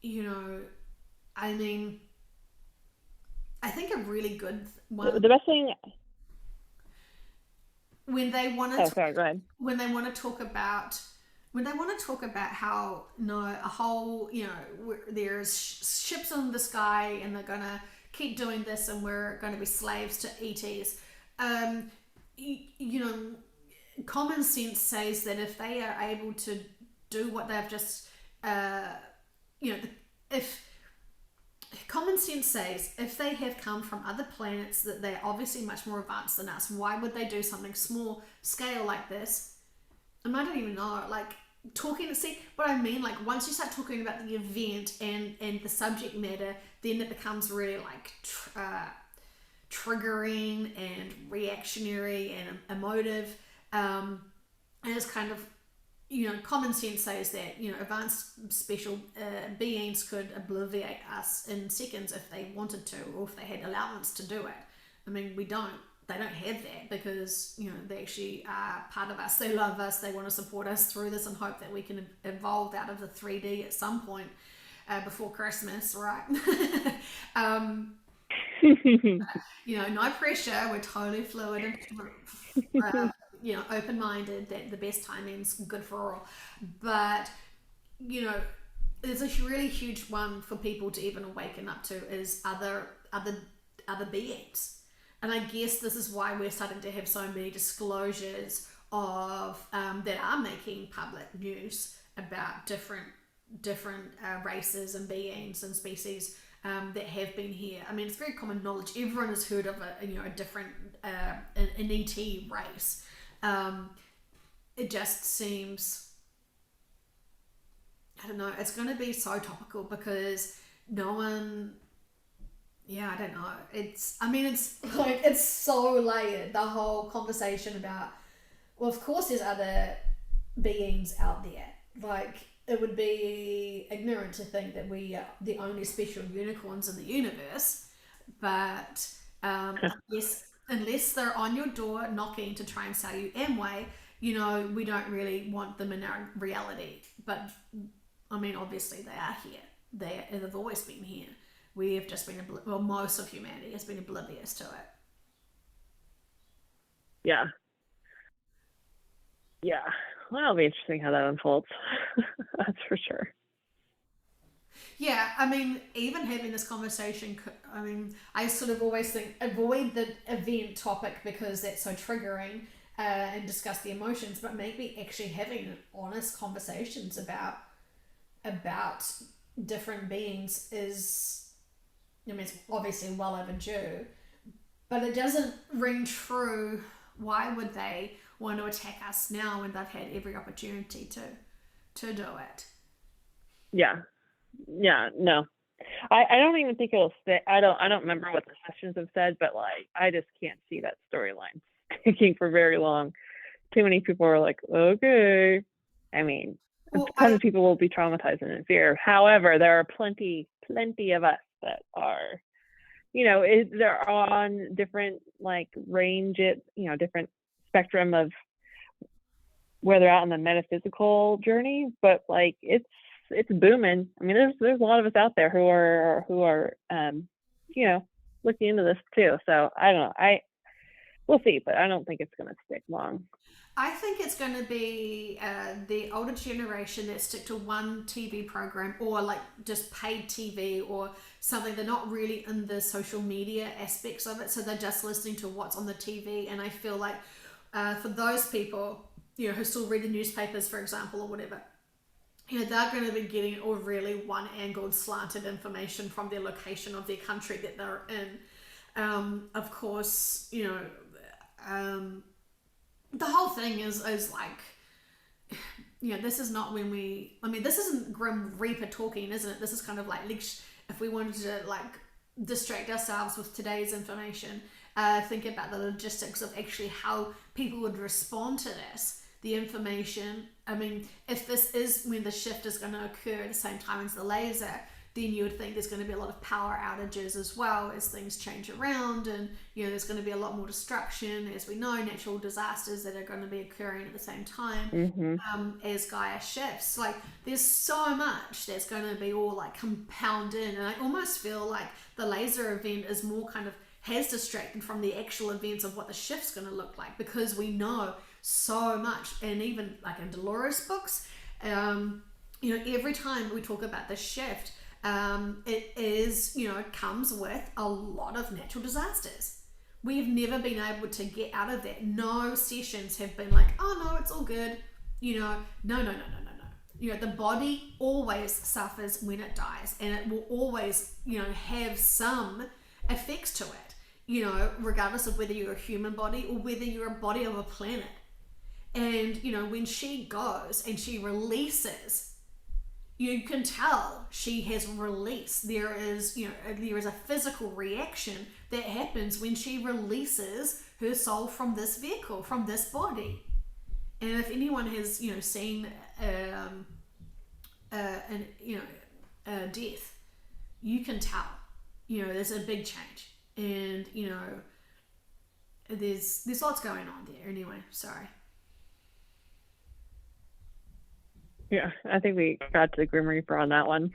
mean, I think a really good one, The best thing. when they want Oh, to sorry, go ahead. when they want to talk about how, a whole, there's ships in the sky and they're gonna keep doing this and we're going to be slaves to ETs. Common sense says that if they are able to do what they've just, if common sense says if they have come from other planets, that they're obviously much more advanced than us. Why would they do something small scale like this? And I don't even know, like, see what I mean? Like, once you start talking about the event and the subject matter, then it becomes really like triggering and reactionary and emotive. And it's kind of, common sense says that, advanced special beings could obliviate us in seconds if they wanted to, or if they had allowance to do it. I mean, they don't have that, because they actually are part of us. They love us, they want to support us through this and hope that we can evolve out of the 3D at some point before Christmas, right? No pressure, we're totally fluid and open-minded, that the best timing's good for all. But there's a really huge one for people to even awaken up to is other beings. And I guess this is why we're starting to have so many disclosures of that are making public news about different races and beings and species that have been here. I mean, it's very common knowledge. Everyone has heard of a different an ET race. It just seems, I don't know, it's going to be so topical because no one, yeah, I don't know. It's like, it's so layered, the whole conversation about, well, of course there's other beings out there. Like, it would be ignorant to think that we are the only special unicorns in the universe. But unless they're on your door knocking to try and sell you Amway, we don't really want them in our reality. But I mean, obviously they are here. They've always been here. We have just been, most of humanity has been oblivious to it. Yeah. Well, it'll be interesting how that unfolds. That's for sure. Yeah, I mean, even having this conversation, I sort of always think avoid the event topic because that's so triggering, and discuss the emotions, but maybe actually having honest conversations about different beings is, it's obviously well overdue, but it doesn't ring true. Why would they want to attack us now when they've had every opportunity to do it? Yeah, no. I don't even think it'll stay. I don't remember what the sessions have said, but like, I just can't see that storyline sticking for very long. Too many people are like, okay. I mean, a ton of people will be traumatized and in fear. However, there are plenty of us that are, they're on different like range, different spectrum of where they're at on the metaphysical journey, but like it's booming. I mean, there's a lot of us out there who are looking into this too. So I don't know. We'll see, but I don't think it's going to stick long. I think it's going to be the older generation that stick to one TV program or like just paid TV or something. They're not really in the social media aspects of it, so they're just listening to what's on the TV. And I feel like for those people, who still read the newspapers, for example, or whatever, they're going to be getting all really one-angled, slanted information from their location of their country that they're in. Of course, the whole thing is like, this is not this isn't Grim Reaper talking, isn't it? This is kind of like, if we wanted to like distract ourselves with today's information, think about the logistics of actually how people would respond to this. The information, if this is when the shift is going to occur at the same time as the laser, then you would think there's going to be a lot of power outages as well as things change around, and there's going to be a lot more destruction, as we know, natural disasters that are going to be occurring at the same time. As Gaia shifts. Like, there's so much that's going to be all like compounded, and I almost feel like the laser event is more kind of has distracted from the actual events of what the shift's going to look like, because we know so much. And even like in Dolores books, every time we talk about the shift, it is, comes with a lot of natural disasters. We've never been able to get out of that. No sessions have been like, oh no, it's all good. No. The body always suffers when it dies, and it will always, have some effects to it, regardless of whether you're a human body or whether you're a body of a planet. And, when she goes and she releases, you can tell she has released. There is a physical reaction that happens when she releases her soul from this vehicle, from this body. And if anyone has, seen, death, you can tell, there's a big change, and, there's lots going on there. Anyway, sorry. Yeah, I think we got to the Grim Reaper on that one.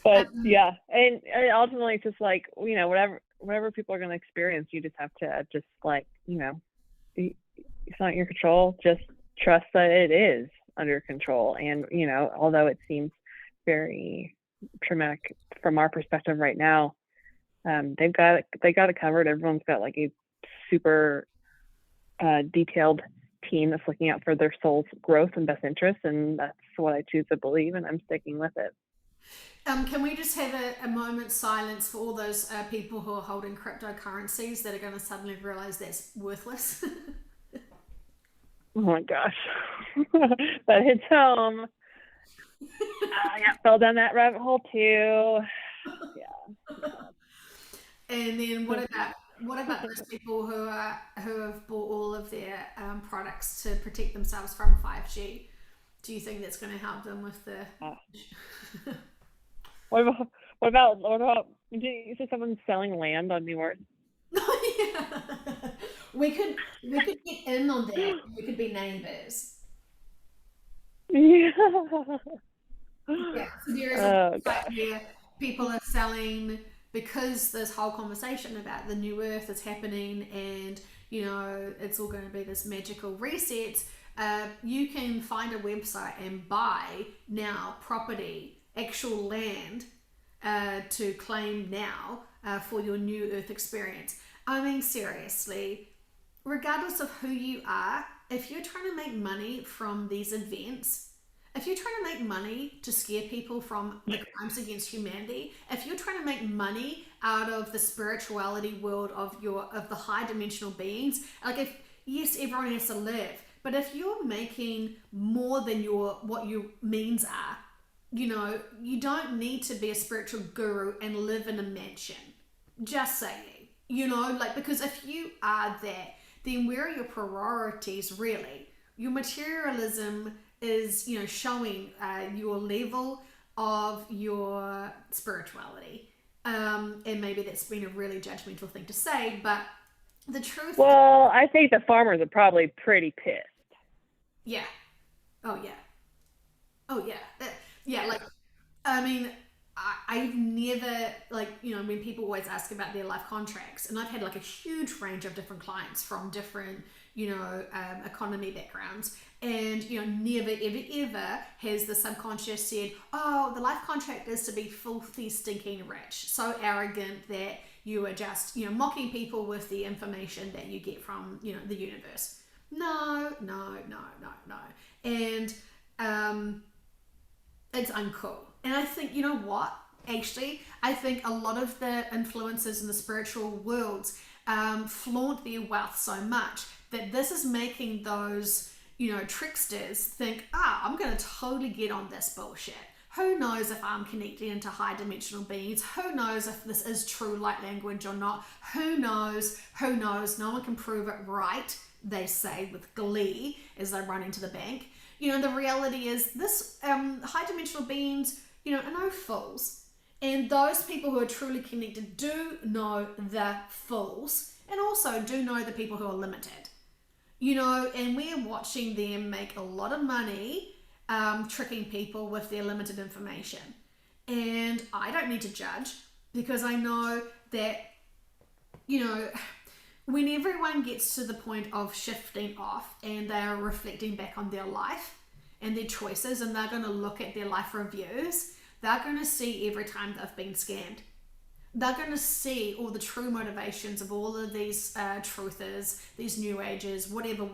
But yeah, and ultimately it's just like, whatever people are going to experience, you just have to just like, it's not your control. Just trust that it is. under control. And, you know, although it seems very traumatic from our perspective right now, they got it covered. Everyone's got like a super detailed team that's looking out for their soul's growth and best interests, and that's what I choose to believe, and I'm sticking with it. Can we just have a moment's silence for all those people who are holding cryptocurrencies that are going to suddenly realize that's worthless? Oh my gosh. That hits home. I fell down that rabbit hole too. Yeah. And then what about those people who have bought all of their products to protect themselves from 5G? Do you think that's going to help them with the? What about? You said someone's selling land on New Earth? Yeah. We could get in on that. We could be neighbors. Yeah. Yeah. So there is a website where people are selling, because this whole conversation about the new earth is happening and, you know, it's all going to be this magical reset. You can find a website and buy now property, actual land, to claim now for your new earth experience. I mean, seriously, regardless of who you are, if you're trying to make money from these events, if you're trying to make money to scare people from the crimes against humanity, if you're trying to make money out of the spirituality world of the high dimensional beings, like, if yes, everyone has to live, but if you're making more than what your means are, you know, you don't need to be a spiritual guru and live in a mansion. Just saying, you know, like, because if you are that, then where are your priorities really? Your materialism is, you know, showing your level of your spirituality. And maybe that's been a really judgmental thing to say, but the truth. Well, I think the farmers are probably pretty pissed. Yeah. Oh yeah. Oh yeah. Yeah. Like, I mean, I've never, like, you know, when people always ask about their life contracts, and I've had like a huge range of different clients from different, you know, economy backgrounds, and, you know, never ever ever has the subconscious said, oh, the life contract is to be filthy stinking rich, so arrogant that you are just, you know, mocking people with the information that you get from, you know, the universe. No. And it's uncool. And I think, you know what? Actually, I think a lot of the influencers in the spiritual worlds flaunt their wealth so much that this is making those, you know, tricksters think, I'm going to totally get on this bullshit. Who knows if I'm connecting into high dimensional beings? Who knows if this is true light language or not? Who knows? Who knows? No one can prove it right, they say with glee as they run into the bank. You know, the reality is this high dimensional beings, you know, are no fools. And those people who are truly connected do know the fools, and also do know the people who are limited. You know, and we're watching them make a lot of money tricking people with their limited information. And I don't need to judge, because I know that, you know, when everyone gets to the point of shifting off and they are reflecting back on their life and their choices, and they're going to look at their life reviews, they're going to see every time they've been scammed. They're going to see all the true motivations of all of these truthers, these new ages, whatever,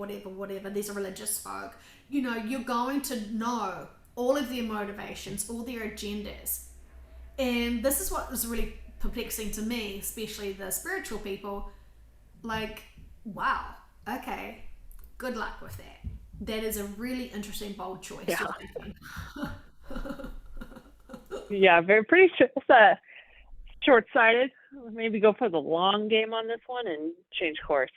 these religious folk. You know, you're going to know all of their motivations, all their agendas. And this is what is really perplexing to me, especially the spiritual people. Like, wow, okay, good luck with that. That is a really interesting, bold choice. Yeah. Yeah, pretty sure it's short-sighted. Maybe go for the long game on this one and change course.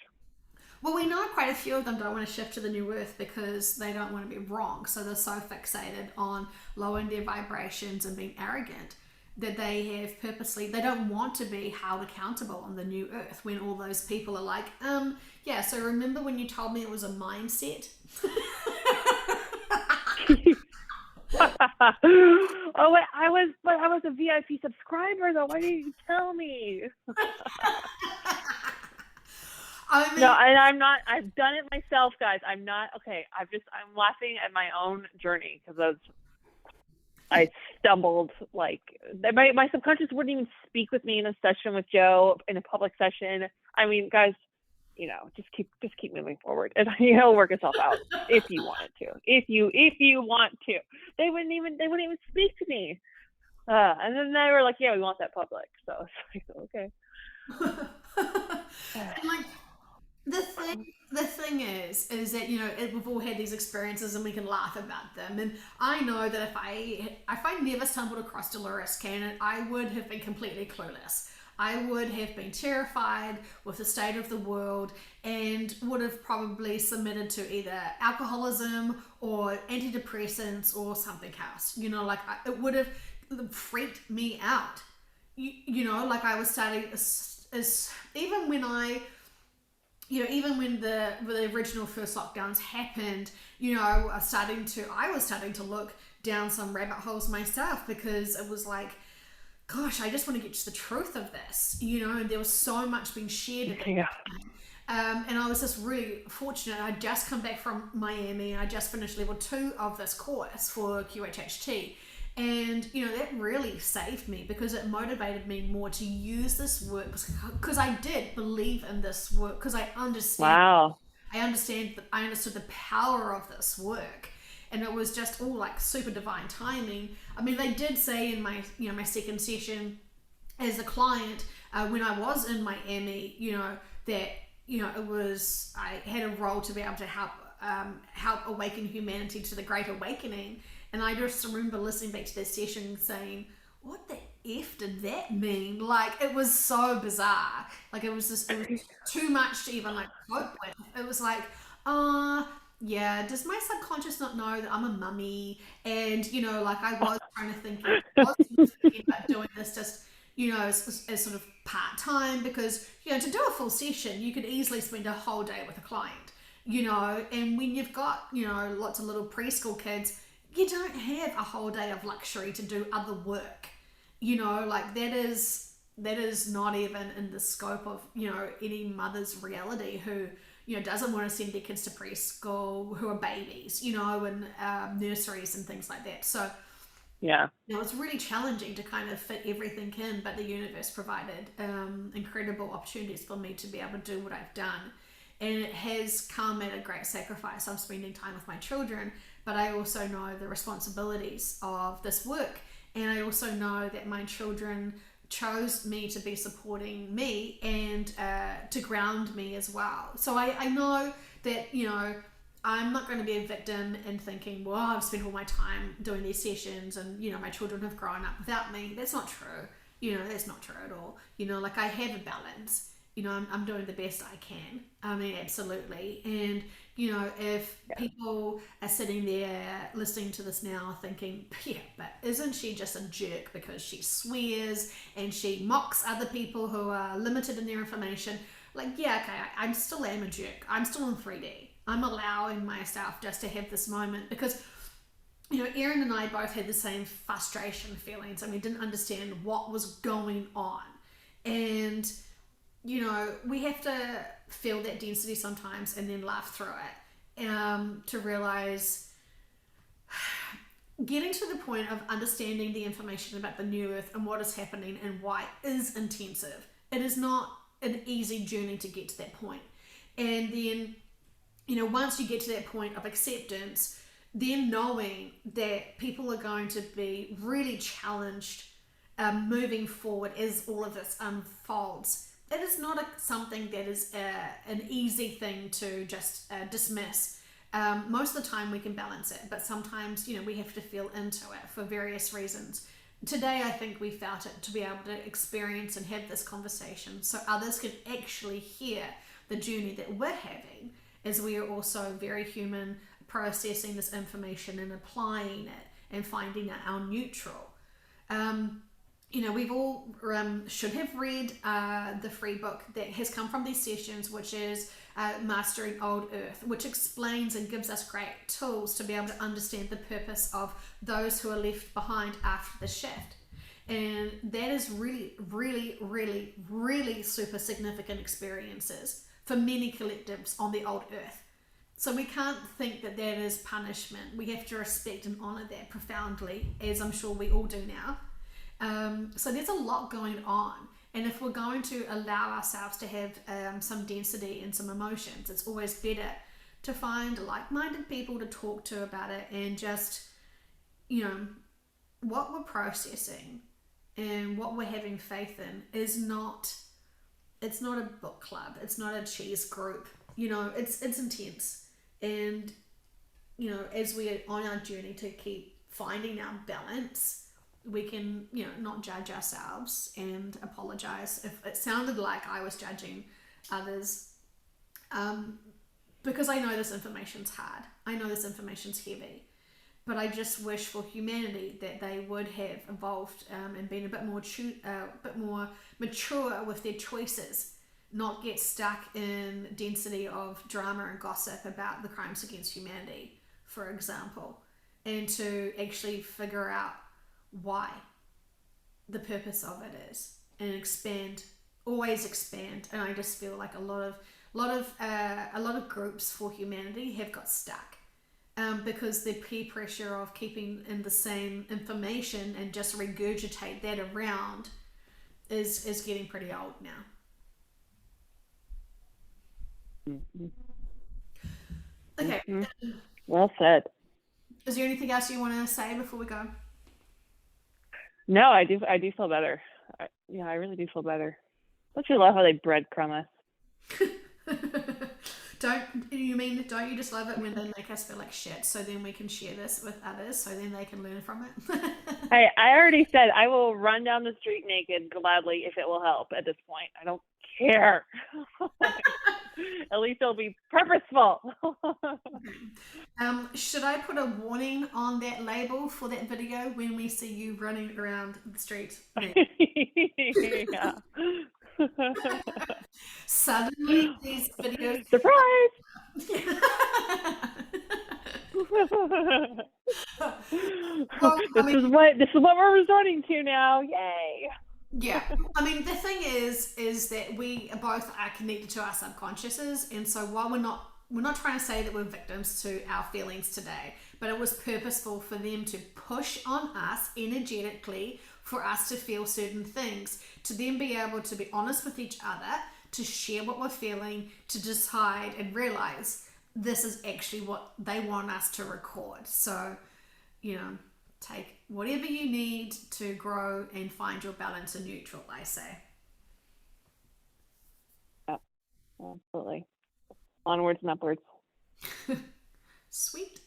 Well, we know quite a few of them don't want to shift to the new earth because they don't want to be wrong. So they're so fixated on lowering their vibrations and being arrogant that they have purposely, they don't want to be held accountable on the new earth, when all those people are like, yeah, so remember when you told me it was a mindset? Oh wait, I was a VIP subscriber though. Why didn't you tell me? I No, mean, and I'm not. I've done it myself, guys. I'm not okay. I'm laughing at my own journey because I stumbled like my subconscious wouldn't even speak with me in a session with Joe in a public session. I mean, guys, just keep moving forward, and it'll work itself out if you want it to. If you want to, they wouldn't even speak to me. And then they were like, yeah, we want that public. So it's like, okay. and like the thing, the thing is that we've all had these experiences and we can laugh about them. And I know that if I never stumbled across Dolores Cannon, I would have been completely clueless. I would have been terrified with the state of the world and would have probably submitted to either alcoholism or antidepressants or something else. It would have freaked me out. Like I was starting, as even when even when the original first lockdowns happened, I was starting to look down some rabbit holes myself because it was like, gosh, I just want to get to the truth of this, and there was so much being shared at that Yeah. time. And I was just really fortunate. I'd just come back from Miami. I just finished level 2 of this course for QHHT. And that really saved me because it motivated me more to use this work because I did believe in this work because Wow. I understood the power of this work, and it was just all like super divine timing. I mean, they did say in my my second session as a client when I was in Miami, that I had a role to be able to help awaken humanity to the Great Awakening. And I just remember listening back to this session and saying, what the F did that mean? Like, it was so bizarre. Like, it was too much to even, like, cope with. It was like, yeah, does my subconscious not know that I'm a mummy? And, like, I was thinking about doing this just, as sort of part-time because, to do a full session, you could easily spend a whole day with a client, and when you've got, lots of little preschool kids, you don't have a whole day of luxury to do other work. Like that is not even in the scope of, any mother's reality who, doesn't want to send their kids to preschool, who are babies, and nurseries and things like that. So, Yeah. it's really challenging to kind of fit everything in, but the universe provided incredible opportunities for me to be able to do what I've done. And it has come at a great sacrifice. I'm spending time with my children, but I also know the responsibilities of this work. And I also know that my children chose me to be supporting me and to ground me as well. So I know that, I'm not going to be a victim and thinking, well, I've spent all my time doing these sessions and, my children have grown up without me. That's not true. That's not true at all. Like I have a balance. I'm doing the best I can. I mean, absolutely. And, if people are sitting there listening to this now thinking, yeah, but isn't she just a jerk because she swears and she mocks other people who are limited in their information? Like, yeah, okay, I'm still am a jerk. I'm still in 3D. I'm allowing myself just to have this moment because, Erin and I both had the same frustration feelings and we didn't understand what was going on. And we have to feel that density sometimes and then laugh through it to realize getting to the point of understanding the information about the new earth and what is happening and why is intensive. It is not an easy journey to get to that point. And then, once you get to that point of acceptance, then knowing that people are going to be really challenged moving forward as all of this unfolds. It is not something that is an easy thing to just dismiss. Most of the time we can balance it, but sometimes, we have to feel into it for various reasons. Today, I think we felt it to be able to experience and have this conversation so others can actually hear the journey that we're having as we are also very human, processing this information and applying it and finding our neutral. We've all should have read the free book that has come from these sessions, which is Mastering Old Earth, which explains and gives us great tools to be able to understand the purpose of those who are left behind after the shift. And that is really, really, really, really super significant experiences for many collectives on the old earth. So we can't think that that is punishment. We have to respect and honour that profoundly, as I'm sure we all do now. So there's a lot going on. And if we're going to allow ourselves to have some density and some emotions, it's always better to find like-minded people to talk to about it, and just, what we're processing and what we're having faith in is not, it's not a book club, it's not a cheese group, it's intense. And, as we are on our journey to keep finding our balance, we can, not judge ourselves and apologize if it sounded like I was judging others. Because I know this information's hard. I know this information's heavy. But I just wish for humanity that they would have evolved and been a bit more mature with their choices, not get stuck in density of drama and gossip about the crimes against humanity, for example, and to actually figure out why, the purpose of it is, and expand, always expand. And I just feel like a lot of groups for humanity have got stuck because the peer pressure of keeping in the same information and just regurgitate that around is getting pretty old now. Mm-hmm. Okay. Mm-hmm. Well said. Is there anything else you want to say before we go? No, I do feel better. I really do feel better. Don't you love how they breadcrumb us? Don't you just love it when they make us feel like shit, so then we can share this with others, so then they can learn from it? I already said I will run down the street naked gladly if it will help at this point. I don't care. At least it'll be purposeful. Should I put a warning on that label for that video when we see you running around the street? Yeah. Suddenly these videos. Surprise! Well, this is what we're resorting to now. Yay! Yeah, I mean, the thing is that we both are connected to our subconsciouses, and so while we're not trying to say that we're victims to our feelings today, but it was purposeful for them to push on us energetically for us to feel certain things, to then be able to be honest with each other, to share what we're feeling, to decide and realize this is actually what they want us to record. So, take whatever you need to grow and find your balance in neutral, I say. Yeah, absolutely. Onwards and upwards. Sweet.